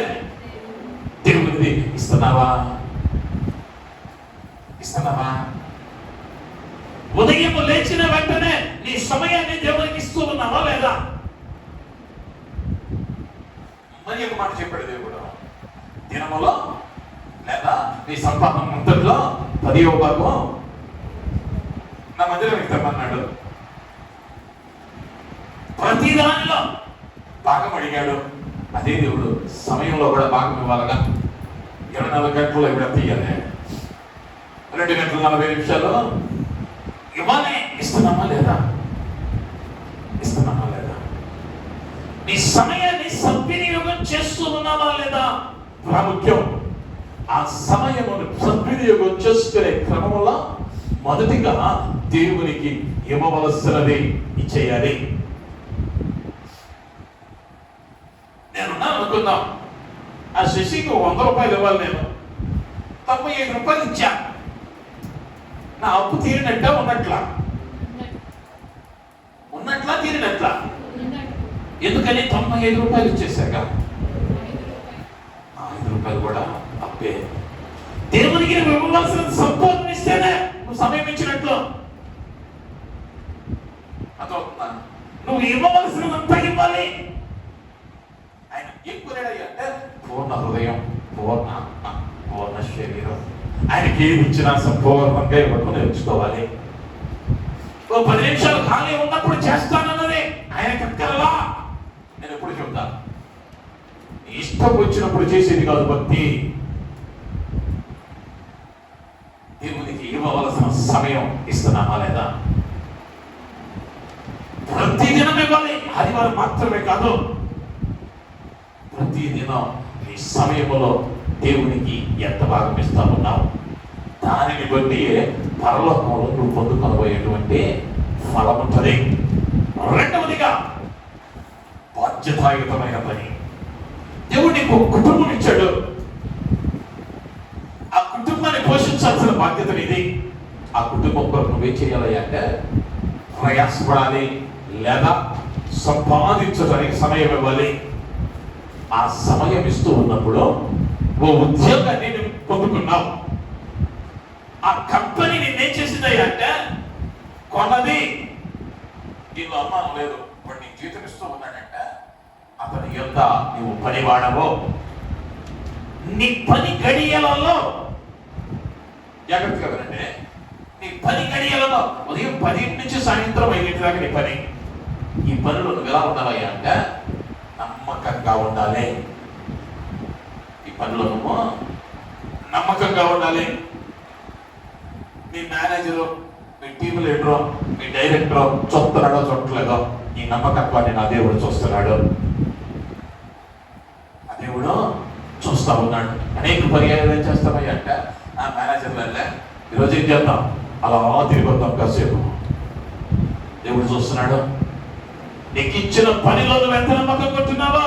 దేవుడిది. ఇస్తున్నావా? ఉదయం లేచిన వెంటనే నీ సమయాన్ని దేవుడికి ఇస్తూ ఉన్నావా లేదా? మరి ఒక మాట చెప్పాడు దేవుడు, దినములో లేదా నీ సంపాదన అంతట్లో 10వ భాగం నా మందిరం ఇస్తామన్నాడు. ప్రతి దానిలో భాగం అడిగాడు. అదే దేవుడు సమయంలో కూడా భాగం ఇవ్వాలగా. 24 గంటల్లో ఇప్పుడు తీయాలి, 2 గంటల 40 నిమిషాలు ఇవ్వాలి. ఇస్తున్నామా లేదా? నీ సమయాన్ని సద్వినియోగం చేస్తూ ఉన్నావా లేదా? ప్రాముఖ్యం. ఆ సమయమును సద్వినియోగం చేసుకునే క్రమంలో మొదటిగా దేవునికి ఇవ్వవలసినది ఇచ్చేయాలి. నేనున్నా అనుకుందాం, ఆ శశికి 100 రూపాయలు ఇవ్వాలి, నేను 95 రూపాయలు ఇచ్చా. నా అప్పు తీరినట్ట ఉన్నట్లా తీరినట్లా? ఎందుకని 95 రూపాయలు ఇచ్చేసాక 5 రూపాయలు కూడా అప్పే. దేవునికి ఇవ్వవలసిన సంపూర్ణ ఇస్తేనే నువ్వు సమయం ఇచ్చినట్లు. అర్థమవుతుందా? నువ్వు ఇవ్వవలసినంతా ఇవ్వాలి. ఆయన ఎక్కువయ్యా అంటే పూర్ణ హృదయం, పూర్ణ ఆత్మ, పూర్ణ శరీరం. ఆయనకి ఏది ఇచ్చినా సంపూర్ణంగా ఇవ్వడం నేర్చుకోవాలి. ఓ 10 నిమిషాలు ఖాళీ ఉన్నప్పుడు చేస్తానన్నది ఆయనకి ఎక్కడలా. నేను ఎప్పుడు చెప్తాను, ఇష్టం వచ్చినప్పుడు చేసేది కాదు భక్తి. దేవునికి ఇవ్వవలసిన సమయం ఇస్తున్నామా లేదా? ప్రతిదినం ఇవ్వాలి, ఆదివారం మాత్రమే కాదు. ప్రతిదినం ఈ సమయంలో దేవునికి ఎంత భాగం ఇస్తా ఉన్నావు, దానిని బట్టి పరలోకంలో నువ్వు పొందుకొనబోయేటువంటి ఫలం ఉంటుంది. రెండవదిగా బాధ్యతాయుతమైన పని. దేవుడు నీకు కుటుంబం ఇచ్చాడు, పోషించాల్సిన బాధ్యత ఇది. ఆ కుటుంబం కొరకు నువ్వేం చేయాలి అంటే ప్రయాసపడాలి, లేదా సంపాదించడానికి సమయం ఇవ్వాలి. ఆ సమయం ఇస్తూ ఉన్నప్పుడు ఓ ఉద్యోగాన్ని నువ్వు పొందుకున్నావు. ఆ కంపెనీ నిన్నేం చేసింది అంటే కొన్నది. దీనిలో అనుమానం లేదు. వాడు నీకు జీతం ఇస్తూ ఉన్నాడంటే అతని యొక్క నువ్వు పని వాడవో, నీ పని గడియలలో జాగ్రత్తగా వినండి. నీ పని గడియలలో ఉదయం 10 నుంచి సాయంత్రం 5 దాకా నీ పని. ఈ పనులు నువ్వు ఎలా ఉండాలి అంటే నమ్మకంగా ఉండాలి. ఈ పనులు నువ్వు నమ్మకంగా ఉండాలి. మీ మేనేజరు, మీ టీమ్ లీడరు, మీ డైరెక్టరు చూస్తున్నాడో చూడట్లేదో, ఈ నమ్మకత్వాన్ని నా దేవుడు చూస్తున్నాడు. ఆ దేవుడు చూస్తా ఉన్నాడు. అనేక పర్యాయాలు ఏం చేస్తామయ్యా అంటే ఆ మేనేజర్లే ఈరోజు ఏం చేద్దాం, అలా తిరిగొద్దాం కాసేపు. దేవుడు చూస్తున్నాడు. నీకు ఇచ్చిన పనిలో నువ్వు ఎంత నమ్మకం కొట్టున్నావా?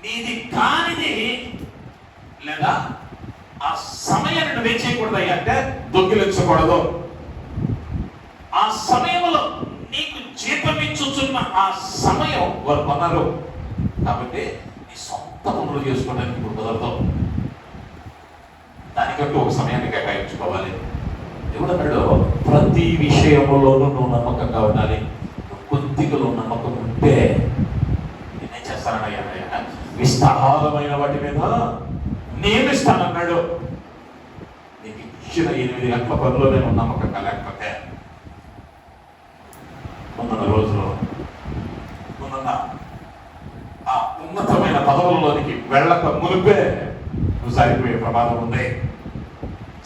నీది కానిది లేదా ఆ సమయాన్ని నువ్వేం చేయకూడదు అంటే దొంగిలించకూడదు. ఆ సమయంలో నీకు జీతం ఇచ్చుచున్న ఆ సమయం వారు కొన్నారు కాబట్టి నీ సొంత పనులు చేసుకోవడానికి ఇప్పుడు కుదరదు. దానికంటూ ఒక సమయాన్ని కేటాయించుకోవాలి. దేవుడు అన్నాడు ప్రతి విషయంలోనూ నువ్వు నమ్మకంగా ఉండాలి. కొద్దిగా నమ్మకం ఉంటే నేనేం చేస్తానయ్యా, విస్తారమైన వాటి మీద నియమిస్తానన్నాడు. నీకు ఇచ్చిన 8 గంటల పనిలో నేను నమ్మకంగా లేకపోతే ముందున్న రోజులో ముందున్న ఆ ఉన్నతమైన పదవుల్లోనికి వెళ్ళక మునిపే నువ్వు సరిపోయే ప్రమాదం ఉంది.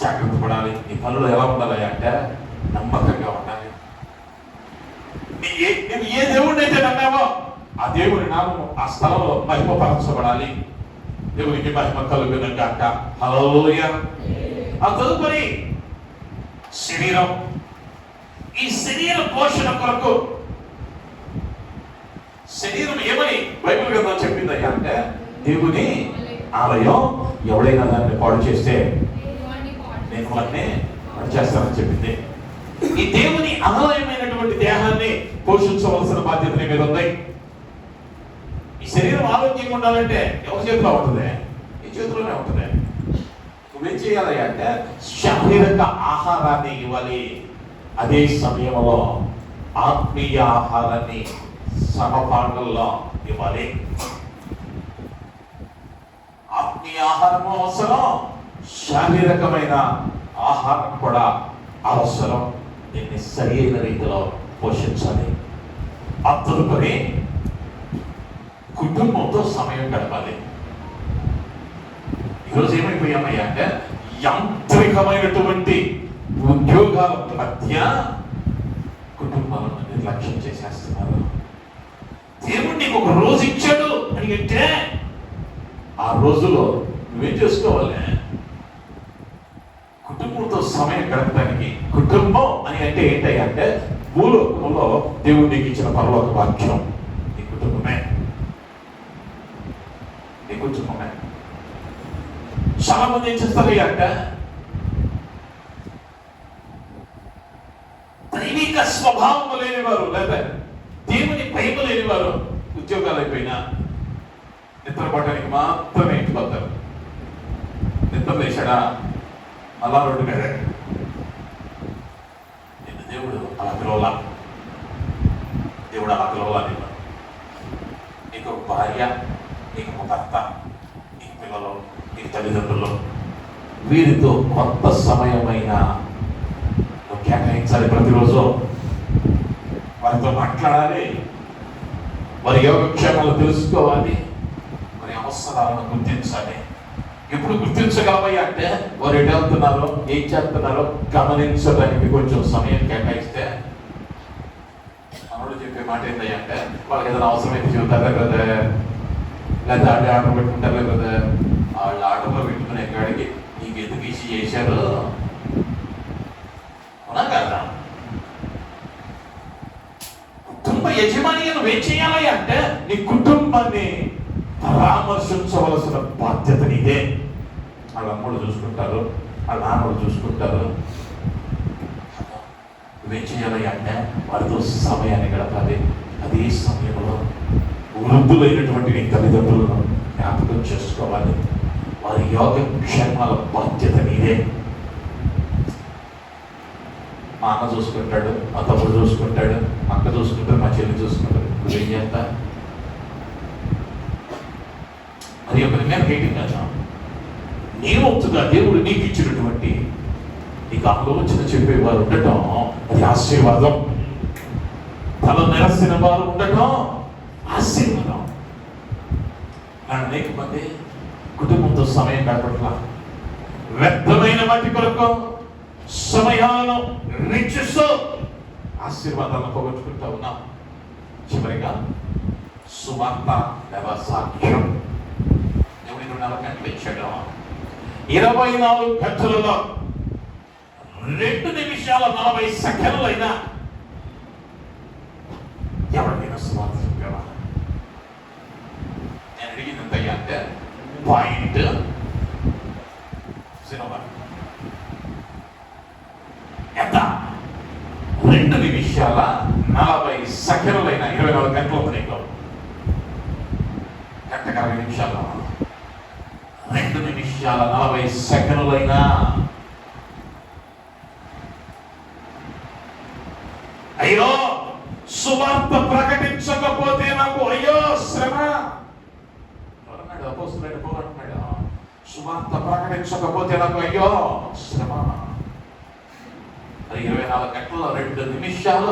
జాగ్రత్త పడాలి. నీ పనులు ఎలా ఉండాలి అంటే నమ్మకంగా ఉండాలి. నువ్వు ఏ దేవుడిని అయితే నమ్మావో ఆ దేవుని నామము ఆ స్థలంలో మహిమపరచబడాలి. దేవునికి మహిమ కలుగును గాక. హల్లెలూయా. ఆ తదుపరి శరీరం. ఈ శరీర పోషణ కొరకు శరీరం ఏమని బైబిల్ గ్రంథం చెప్పిందయ్యా అంటే దేవుని ఆలయం. ఎవడైనా దాన్ని పాడు చేస్తే నేను వాటిని చేస్తానని చెప్పింది. ఈ దేవుని ఆలయమైనటువంటి దేహాన్ని పోషించవలసిన బాధ్యత నీ మీద ఉంది. ఈ శరీరం ఆరోగ్యంగా ఉండాలంటే ఎవరి చేతిలో ఉంటుంది? ఈ చేతిలోనే ఉంటుంది. నువ్వేం చేయాలి అంటే శారీరక ఆహారాన్ని ఇవ్వాలి. అదే సమయంలో ఆత్మీయ ఆహారాన్ని సమపాఠంలో ఇవ్వాలి. ఆత్మీయ ఆహారము అవసరం, శారీరకమైన ఆహారం కూడా అవసరం. దీన్ని సరి అయిన రీతిలో పోషించాలి. ఆ తదుపరి కుటుంబంతో సమయం గడపాలి. ఈరోజు ఏమైపోయామయ్యా అంటే యాంత్రికమైనటువంటి ఉద్యోగాల మధ్య కుటుంబాలను నిర్లక్ష్యం చేసేస్తున్నారు. దేవుడు నీకు ఒక రోజు ఇచ్చాడు అని అంటే ఆ రోజులో నువ్వేం చేసుకోవాలి? కుటుంబంతో సమయం గడపడానికి. కుటుంబం అని అంటే ఏంటంటే భూలోకంలో దేవుడు నీకు ఇచ్చిన పరలోక వాక్యం నీ కుటుంబమే. నీ కుటుంబమే. చాలా మంది ఏం చేస్తారు అంటే దైవిక స్వభావం లేనివారు లేదా దేవుని భయం లేనివారు ఉద్యోగాలు అయిపోయినా నిద్రపోవడానికి మాత్రమే ఇంటికి వస్తారు. నిద్ర లేచాడా అలా రోడ్డు మీద నిన్ను దేవుడు అలా పిలవలా. దేవుడు అలా పిలవలా. నీకు ఒక భార్య, నీకు ఒక భర్త, నీకు పిల్లలు, నీకు తల్లిదండ్రులు, వీరితో కొంత సమయమైన నువ్వు కేటాయించాలి. ప్రతిరోజు వారితో మాట్లాడాలి. వారి యోగక్షేమాలు తెలుసుకోవాలి. వారి అవసరాలను గుర్తించాలి. ఎప్పుడు గుర్తించగలమయ్యా అంటే వారు ఎటు వెళ్తున్నారో ఏం చేస్తున్నారో గమనించడానికి కొంచెం సమయం కేటాయిస్తే. మనోడు చెప్పే మాట ఏంటయ్యా అంటే వాళ్ళకి ఏదైనా అవసరమైతే చెబుతారా కదా, లేదా ఆర్డర్ పెట్టుకుంటారా కదా, వాళ్ళు ఆర్డర్లో పెట్టుకునే కాడికి నీకు ఎందుకు ఇచ్చి చేశారు అవునా కదా? కుటుంబ యజమానిగా నువ్వేం చేయాలి అంటే నీ కుటుంబాన్ని పరామర్శించవలసిన బాధ్యత నీదే. వాళ్ళ అమ్మడు చూసుకుంటారు, వాళ్ళ నాన్నడు చూసుకుంటారు. నువ్వేం చేయాలి అంటే వారితో సమయాన్ని గడపాలి. అదే సమయంలో వృద్ధులైనటువంటి నీ తల్లిదండ్రులను జ్ఞాపకం చేసుకోవాలి. వారి యోగక్షేమాల బాధ్యత నీదే. మా అన్న చూసుకుంటాడు, మా తమ్ముడు చూసుకుంటాడు, మా అక్క చూసుకుంటాడు, మా చెల్లి చూసుకుంటాడు. నువ్వేం చేస్తా? అది ఒకరి మీద హేటింగ్ కదా. నీ వంతుగా దేవుడు నీకు ఇచ్చినటువంటి నీకు ఆలోచన చెప్పేవారు ఉండటం అది ఆశీర్వాదం. తల నెరసిన వారు ఉండటం ఆశీర్వాదం. అనేక మంది కుటుంబంతో సమయం గడపట్ల వ్యర్థమైన వాటి కొరకు సమయాలను రిచిస్తూ ఆశీర్వాదాలను పోగొట్టుకుంటూ ఉన్నాం. చివరిగా సువార్త లేదా సాక్ష్యం. దేవుడి 24 గంటలు ఇచ్చాడు. 24 గంటలలో 2 నిమిషాల 40 సెకండ్లైనా ఎవరికైనా సువార్త చెప్పావా? నేను అడిగినంతయ్యా అంటే పాయింట్ ఎంత? 2 నిమిషాల 40 సెకండ్లైనా 24 గంటలు ఉంది నీకు. గంటకు 60 నిమిషాలు, 2 నిమిషాల 40 సెకండ్లైనా అయ్యో సువార్త ప్రకటించకపోతే నాకు అయ్యో శ్రమ. ఎవరన్నాడు? అపోస్తలుడైన పౌలు అంటున్నాడు, సువార్త ప్రకటించకపోతే నాకు అయ్యో శ్రమ. 24 గంటల్లో 2 నిమిషాలు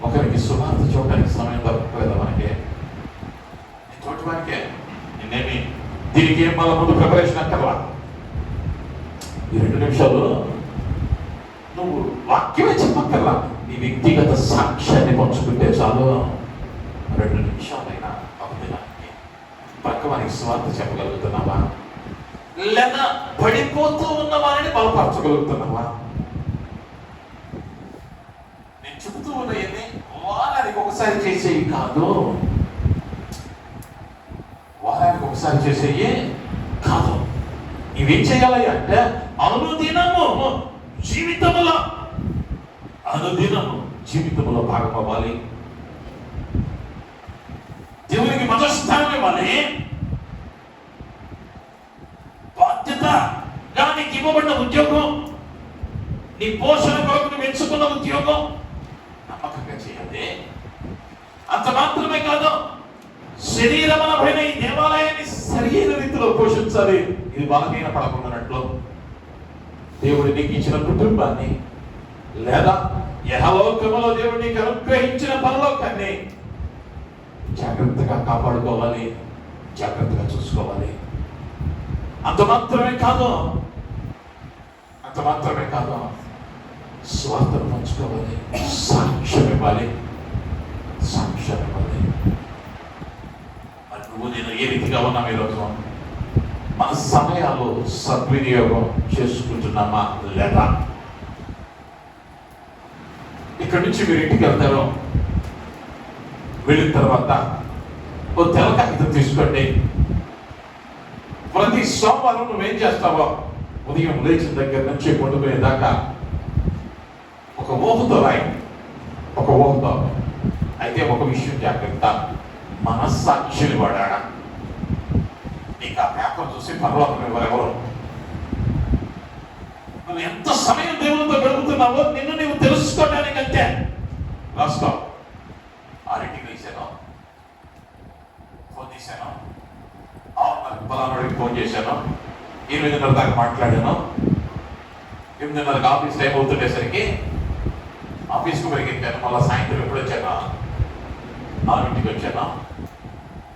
ఒకరికి సువార్త చూడడానికి సమయం దొరకలేదా మనకి? తోటి వారికే నేనేమి దీనికి ఏం మళ్ళీ ముందు ప్రిపరేషన్ అక్కర్లా. ఈ 2 నిమిషాలు నువ్వు వాక్యమే చెప్పక్కర్లా, నీ వ్యక్తిగత సాక్ష్యాన్ని పంచుకుంటే చాలు. 2 నిమిషాలైనా ఒక దినానికి పక్క వారికి స్వార్థ చెప్పగలుగుతున్నావా? లేదా పడిపోతూ ఉన్న వారిని బలపరచగలుగుతున్నావా? నేను చెబుతూ ఉన్నది వారానికి ఒకసారి చేసేవి కాదు, వారానికి ఒకసారి చేసేవి కాదు. ఇవేం చేయాలి అంటే అనుదినము జీవితంలో భాగం అవ్వాలి. దేవునికి మతస్థానం ఇవ్వాలి. బాధ్యతగా నీకు ఇవ్వబడిన ఉద్యోగం, నీ పోషణ కొరకు నువ్వు ఎంచుకున్న ఉద్యోగం నమ్మకంగా చేయాలి. అంత మాత్రమే కాదు, శరీరమైన ఈ దేవాలయాన్ని సరైన రీతిలో పోషించాలి. ఇది బలహీన పడకుండానట్లు దేవుడు నీకు ఇచ్చిన కుటుంబాన్ని లేదా యెహోవాలో దేవుడు నీకు అనుగ్రహించిన పరలోకాన్ని జాగ్రత్తగా కాపాడుకోవాలి, జాగ్రత్తగా చూసుకోవాలి. అంత మాత్రమే కాదు స్వార్థను పంచుకోవాలి, సాక్ష్యం ఇవ్వాలి. మరి నువ్వు నేను ఏ రీతిగా ఉన్నాం? ఈరోజు మన సమయాలు సద్వినియోగం చేసుకుంటున్నామా లేదా? ఇక్కడి నుంచి మీరు ఇంటికి వెళ్తారు. వెళ్ళిన తర్వాత ఓ తెల్ల కాగితం తీసుకోండి. ప్రతి సోమవారం నువ్వేం చేస్తావో ఉదయం లేచిన దగ్గర నుంచి పండుకునేదాకా ఒక ఊహతో రాయి, ఒక ఊహతో. అయితే ఒక విషయం జాగ్రత్త, మనస్సాక్షిని వాడాడా? నీకు ఆ పేపర్ చూసి పరలోకం ఎవరెవరు? నువ్వు ఎంత సమయం దేవునితో గడుపుతున్నావో నిన్ను నీవు తెలుసుకోవడానికి అంతే. రాసుకో. 6కి లేచాను, ఫోన్ చేశాను, పలానాడికి ఫోన్ చేశాను, 8:30 దాకా మాట్లాడాను, 8:30కి ఆఫీస్ టైం అవుతుండేసరికి ఆఫీస్కి పరిగెత్తాను. మళ్ళీ సాయంత్రం ఎప్పుడు వచ్చాను? 6కి వచ్చాను.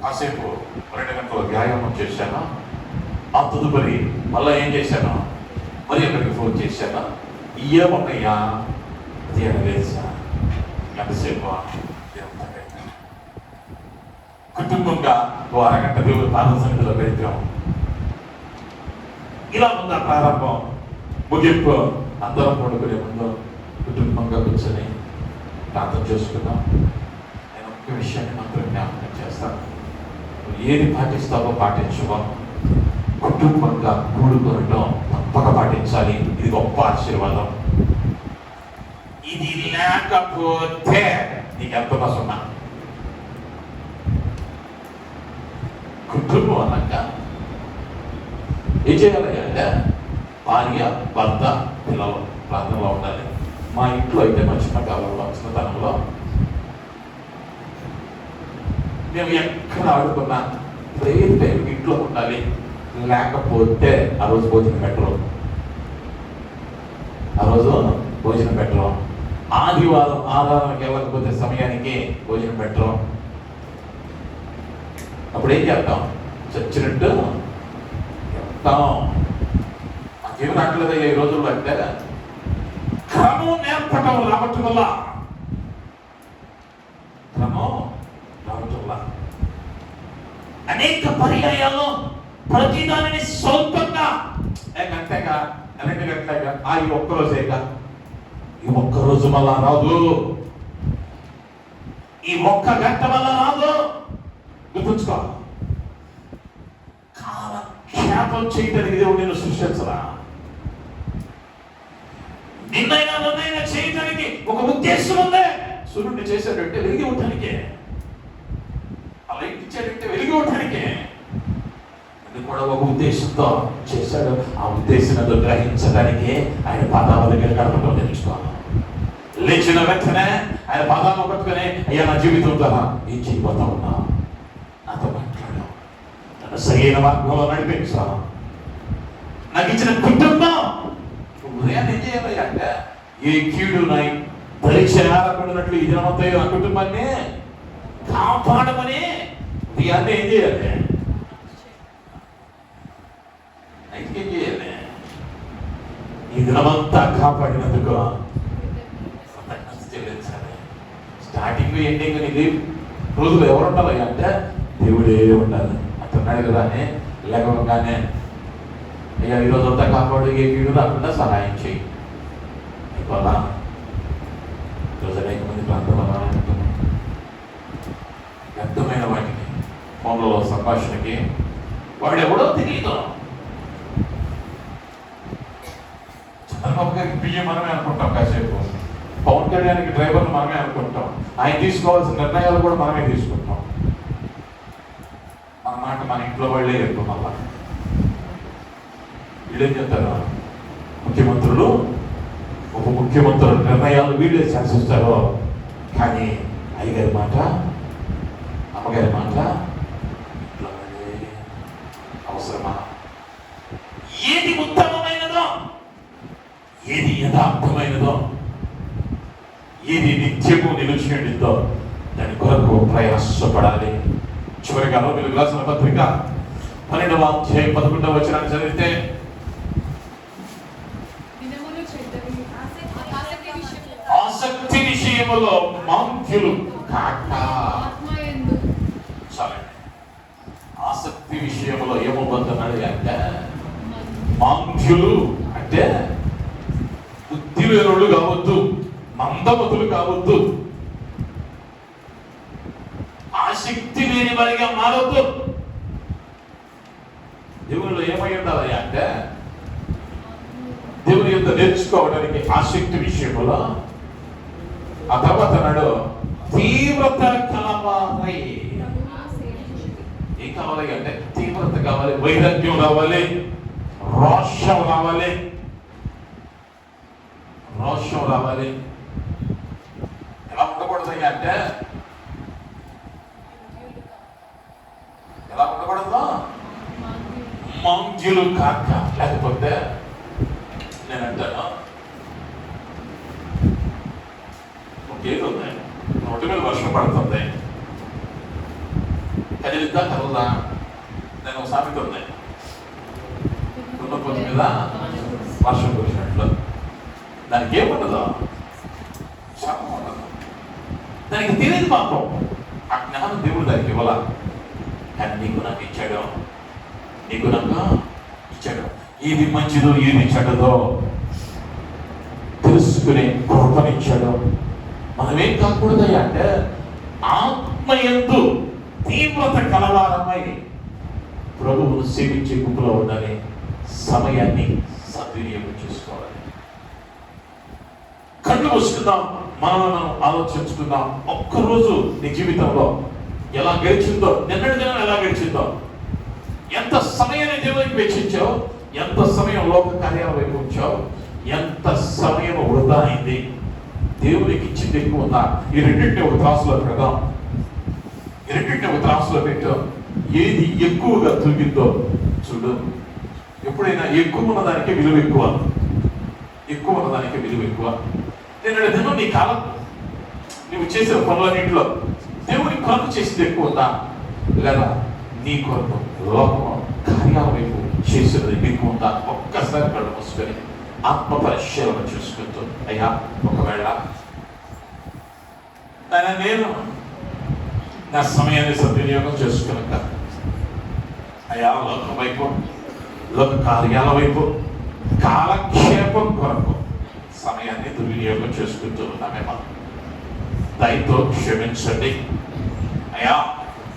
కాసేపు 2 గంటల వ్యాయామం చేశాను. ఆ తదుపరి మళ్ళీ ఏం చేశాను? మరి ఎక్కడికి ఫోన్ చేశాను. ఏమన్నాయా వేసా ఎంతసేపు కుటుంబంగా ఓ అరగంట దేవుడు పాద సన్నిధిలో గడిపాం. ఇలా ఉందా ప్రారంభం? ముగింపు అందరం పడుకునే ముందు కుటుంబంగా కూర్చొని ప్రార్థన చేసుకున్నాం. నేను ఒక్క విషయాన్ని మాత్రం జ్ఞాపకం చేస్తాను. నువ్వు ఏది పాటిస్తావో పాటించుకో. కుటుంబంగా గుంపులుగా కూడుకోవటం తప్పక పాటించాలి. ఇది గొప్ప ఆశీర్వాదం. ఇది లేకపోతే నీకు ఎంత సున్నా. కుటుంబం అన్నాక ఏం చేయాలి అంటే భార్య, భర్త, పిల్లలు ప్రాంతంలో ఉండాలి. మా ఇంట్లో అయితే మా చిన్నకాలంలో చిన్నతనంలో మేము ఎక్కడ ఆడుకున్నా ప్రేర్ టైం ఇంట్లో ఉండాలి. లేకపోతే ఆ రోజు భోజనం పెట్టరు. ఆదివారం ఆరాధనకి వెళ్ళకపోతే సమయానికి భోజనం పెట్టరు. అప్పుడు ఏం చేస్తాం? చచ్చినట్టు చెప్తాం. మాకేమి రావట్లేదు ఈ రోజుల్లో అంటే క్రమం నేర్పటం రావటం వల్ల అనేక పర్యాయాల్లో ప్రతి దానిని సొంతంగా గంటగా 2 గంటలుగా ఈ ఒక్కరోజేగా, ఈ ఒక్కరోజు మళ్ళా రాదు, ఈ ఒక్క గంట వల్ల రాదు. గుర్తుంచుకో, కాలక్షేపం చేయడానికి దేవుడు నేను సృష్టించరా. నిన్నైనా నన్నైనా చేయడానికి ఒక ఉద్దేశం ఉంది. సూర్యుడిని చేశాడంటే వెలిగి ఉండటానికే, అలా ఇచ్చాడంటే వెలిగి ఉండటానికే. అది కూడా ఒక ఉద్దేశంతో చేశాడు. ఆ ఉద్దేశంతో గ్రహించడానికి ఆయన పాదాల దగ్గర గడపడం తెలుసుకోవాలి. లేచిన వెంటనే ఆయన పాదాలు పట్టుకుని, అయ్యా నా జీవితం ద్వారా ఏం చేయబోతా ఉన్నా, నాతో మాట్లాడు, నన్ను సరైన మార్గంలో నడిపించా, నాకు ఇచ్చిన కుటుంబం ఉదయాన్ని ఏం చేయాలి అంటే ఏ కీడు నాయి పరీక్ష రాకున్నట్లు ఈ దినమంతా నా కుటుంబాన్ని కాపాడమని ఉదయాన్నే ఏం చేయాలి? నైట్కి ఏం చేయాలి? ఈ దినమంతా కాపాడినందుకు చెల్లించాలి. స్టార్టింగ్ ఎండింగ్ నీకు రోజులు ఎవరు ఉండాలి అంటే దేవుడే ఉండాలి. అంటున్నాడు కదా అని లేకపోగానే అయ్యా ఈరోజు అంతా కాపాడు, ఏ కీడు రాకుండా సహాయం చేయి. ఇవాళ ఈరోజు అనేక మంది ప్రాంతంలో వ్యర్థమైన వాటికి ఫోన్లలో సంభాషణకి వాడు ఎవడో తెలియదు. చంద్రబాబు గారికి బియ్యం మనమే అనుకుంటాం, కాసేపు పవన్ కళ్యాణ్కి డ్రైవర్లు మనమే అనుకుంటాం, ఆయన తీసుకోవాల్సిన నిర్ణయాలు కూడా మనమే తీసుకుంటాం. మన మాట మన ఇంట్లో వాళ్ళే చెప్తాం. మళ్ళా వీళ్ళేం చెప్తారు? ముఖ్యమంత్రులు, ఉప ముఖ్యమంత్రుల నిర్ణయాలు వీళ్ళే శాసిస్తారు. కానీ అయ్యగారి మాట, అమ్మగారి మాట అవసరమా? ఏది ఉత్తమమైనదో, ఏది యథార్థమైనదో, ఏది నిత్యము నిలిచినదో దాని కొరకు ప్రయాసపడాలి. చివరిగా మీరు రాసిన పత్రిక 12వ అధ్యాయం 11వ వచనాన్ని చదివితే, ఆసక్తి విషయములో మాంద్యులు కాక. చాలండి. ఆసక్తి విషయంలో ఏమవుతున్నాడు అంటే మాంద్యులు అంటే బుద్ధి లేనోళ్ళు కావద్దు, మందమతులు కావద్దు, ఆసక్తి లేని వారిగా మారవద్దు. దేవునిలో ఏమై ఉండాలి అంటే దేవుని యొక్క నేర్చుకోవడానికి ఆసక్తి విషయంలో. ఆ తర్వాత నాడు తీవ్రత కలవాలి. ఏం కావాలి అంటే తీవ్రత కావాలి, వైరాగ్యం రావాలి, రోషం రావాలి. ఎలా ఉండకూడదు అంటే ఎలా ఉండకూడదు? మాంద్యులు కాక. లేకపోతే నేను అంటాను, ఏది ఉంది, నోటి మీద వర్షం పడుతుంది, కదిలిద్దా కదలదా? నేను ఒక సామెత ఉంది, దున్నపోతు మీద వర్షం కురిసినట్లు. దానికి ఏముండదు, శ్రమ ఉండదు, దానికి తెలియదు మాత్రం. ఆ జ్ఞానం దేవుడు దానికి ఇవ్వాల. కానీ నీకు నాకు ఇచ్చాడు, ఏది మంచిదో ఏది చెడ్డదో తెలుసుకునే కృపనిచ్చాడు. మనం ఏం కాకూడదయ్యా అంటే ఆత్మయందు తీవ్రత కలవారమై ప్రభువును సేవించే గుంపులో ఉండాలి. సమయాన్ని సద్వినియోగం చేసుకోవాలి. కళ్ళు మూసుకుందాం, మనం ఆలోచించుకుందాం. ఒక్కరోజు నీ జీవితంలో ఎలా గడిచిందో, నిన్నటి దినం ఎలా గడిచిందో, ఎంత సమయాన్ని దేవునికి వెచ్చించావు, ఎంత సమయం లోక కార్యాల వైపు ఉంచావు, ఎంత సమయం వృధా అయింది, దేవునికి ఇచ్చింది ఎక్కువ ఉందా? ఈ రెండింటిని ఒక త్రాసులో పెడదాం. ఈ రెండింటిని ఒక త్రాసులో పెట్టాం. ఏది ఎక్కువగా తూగిందో చూడు. ఎప్పుడైనా ఎక్కువ ఉన్నదానికి విలువ ఎక్కువ, ఎక్కువ ఉన్నదానికి విలువ ఎక్కువ. నిన్నటి దినం నీ కాలం, నువ్వు చేసిన పనులన్నింటిలో దేవుని కొరకు చేసింది ఎక్కువ ఉందా, లేదా నీ కొరకు లోకం కార్యాల వైపు చేసినది ఎక్కువ ఉందా? ఒక్కసారి కళ్ళు మూసుకొని ఆత్మ పరిశీలన చేసుకుంటూ, అయ్యా ఒకవేళ నేను నా సమయాన్ని సద్వినియోగం చేసుకున్నాక అయ్యా లోకం వైపు, లోక కార్యాల వైపు, కాలక్షేపం కొరకు సమయాన్ని దుర్వినియోగం చేసుకుంటూ ఉన్నామేమో దయతో క్షమించండి అయ్యా.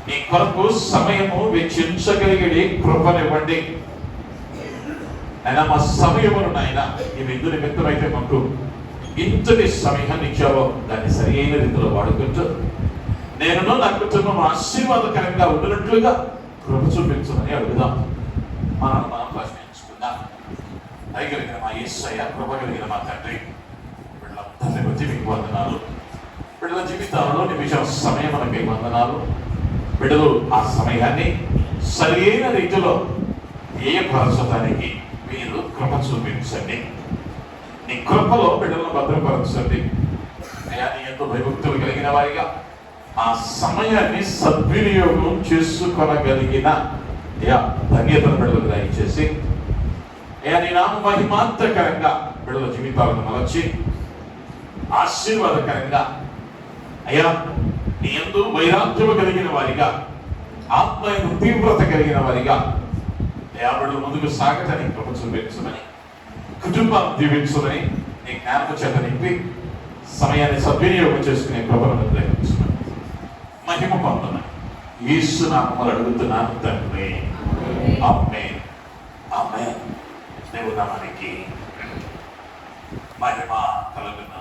నీ కొరకు సమయము వెచ్చించగలిగే కృపనివ్వండి అయినా. మా సమయమును నాయన ఈ విందు నిమిత్తమైతే మాకు ఇంతటి సమయాన్ని ఇచ్చావో దాన్ని సరి అయిన రీతిలో వాడుకుంటూ నేను నా కుటుంబం ఆశీర్వాదకరంగా ఉండినట్లుగా కృప చూపించమని అడుగుదాం. మనం ప్రశ్నించుకుందాం. దయగలిగిన మా యేసయ్య, కృప కలిగిన మా తండ్రి, వీళ్ళందరినీ బట్టి మీకు వందనాలు. బిడ్డల జీవితాలలో నిమిషం సమయం మనకి వందనాలు. బిడ్డలు ఆ సమయాన్ని సరైన రీతిలో వ్యయపరచడానికి మీరు కృప చూపించండి. నీ కృపలో బిడ్డలను భద్రపరచండి అయ్యా. నీ ఎంతో భయభక్తులు కలిగిన వారిగా ఆ సమయాన్ని సద్వినియోగం చేసుకొనగలిగిన అయ్యా ధన్యతను బిడ్డలకు దయచేసి అయ్యా నీ నామ మహిమాంతకరంగా బిడ్డల జీవితాలను మలచి ఆశీర్వాదకరంగా అయ్యా నీ యందు వైరాగ్యము కలిగిన వారిగా, ఆత్మయందు తీవ్రత కలిగిన వారిగా అయ్యా బిడ్డలు ముందుకు సాగటానికి కృప చూపించమని, కుటుంబాన్ని దీవించమని, నీ జ్ఞానపు చేత నింపి సమయాన్ని సద్వినియోగం చేసుకునే కృపను గ్రహించమని, మహిమ పొందమని యేసు నామములో అడుగుతున్నాను తండ్రి. ఆమేన్, ఆమేన్. దేవుని నామానికి మహిమ కలుగును.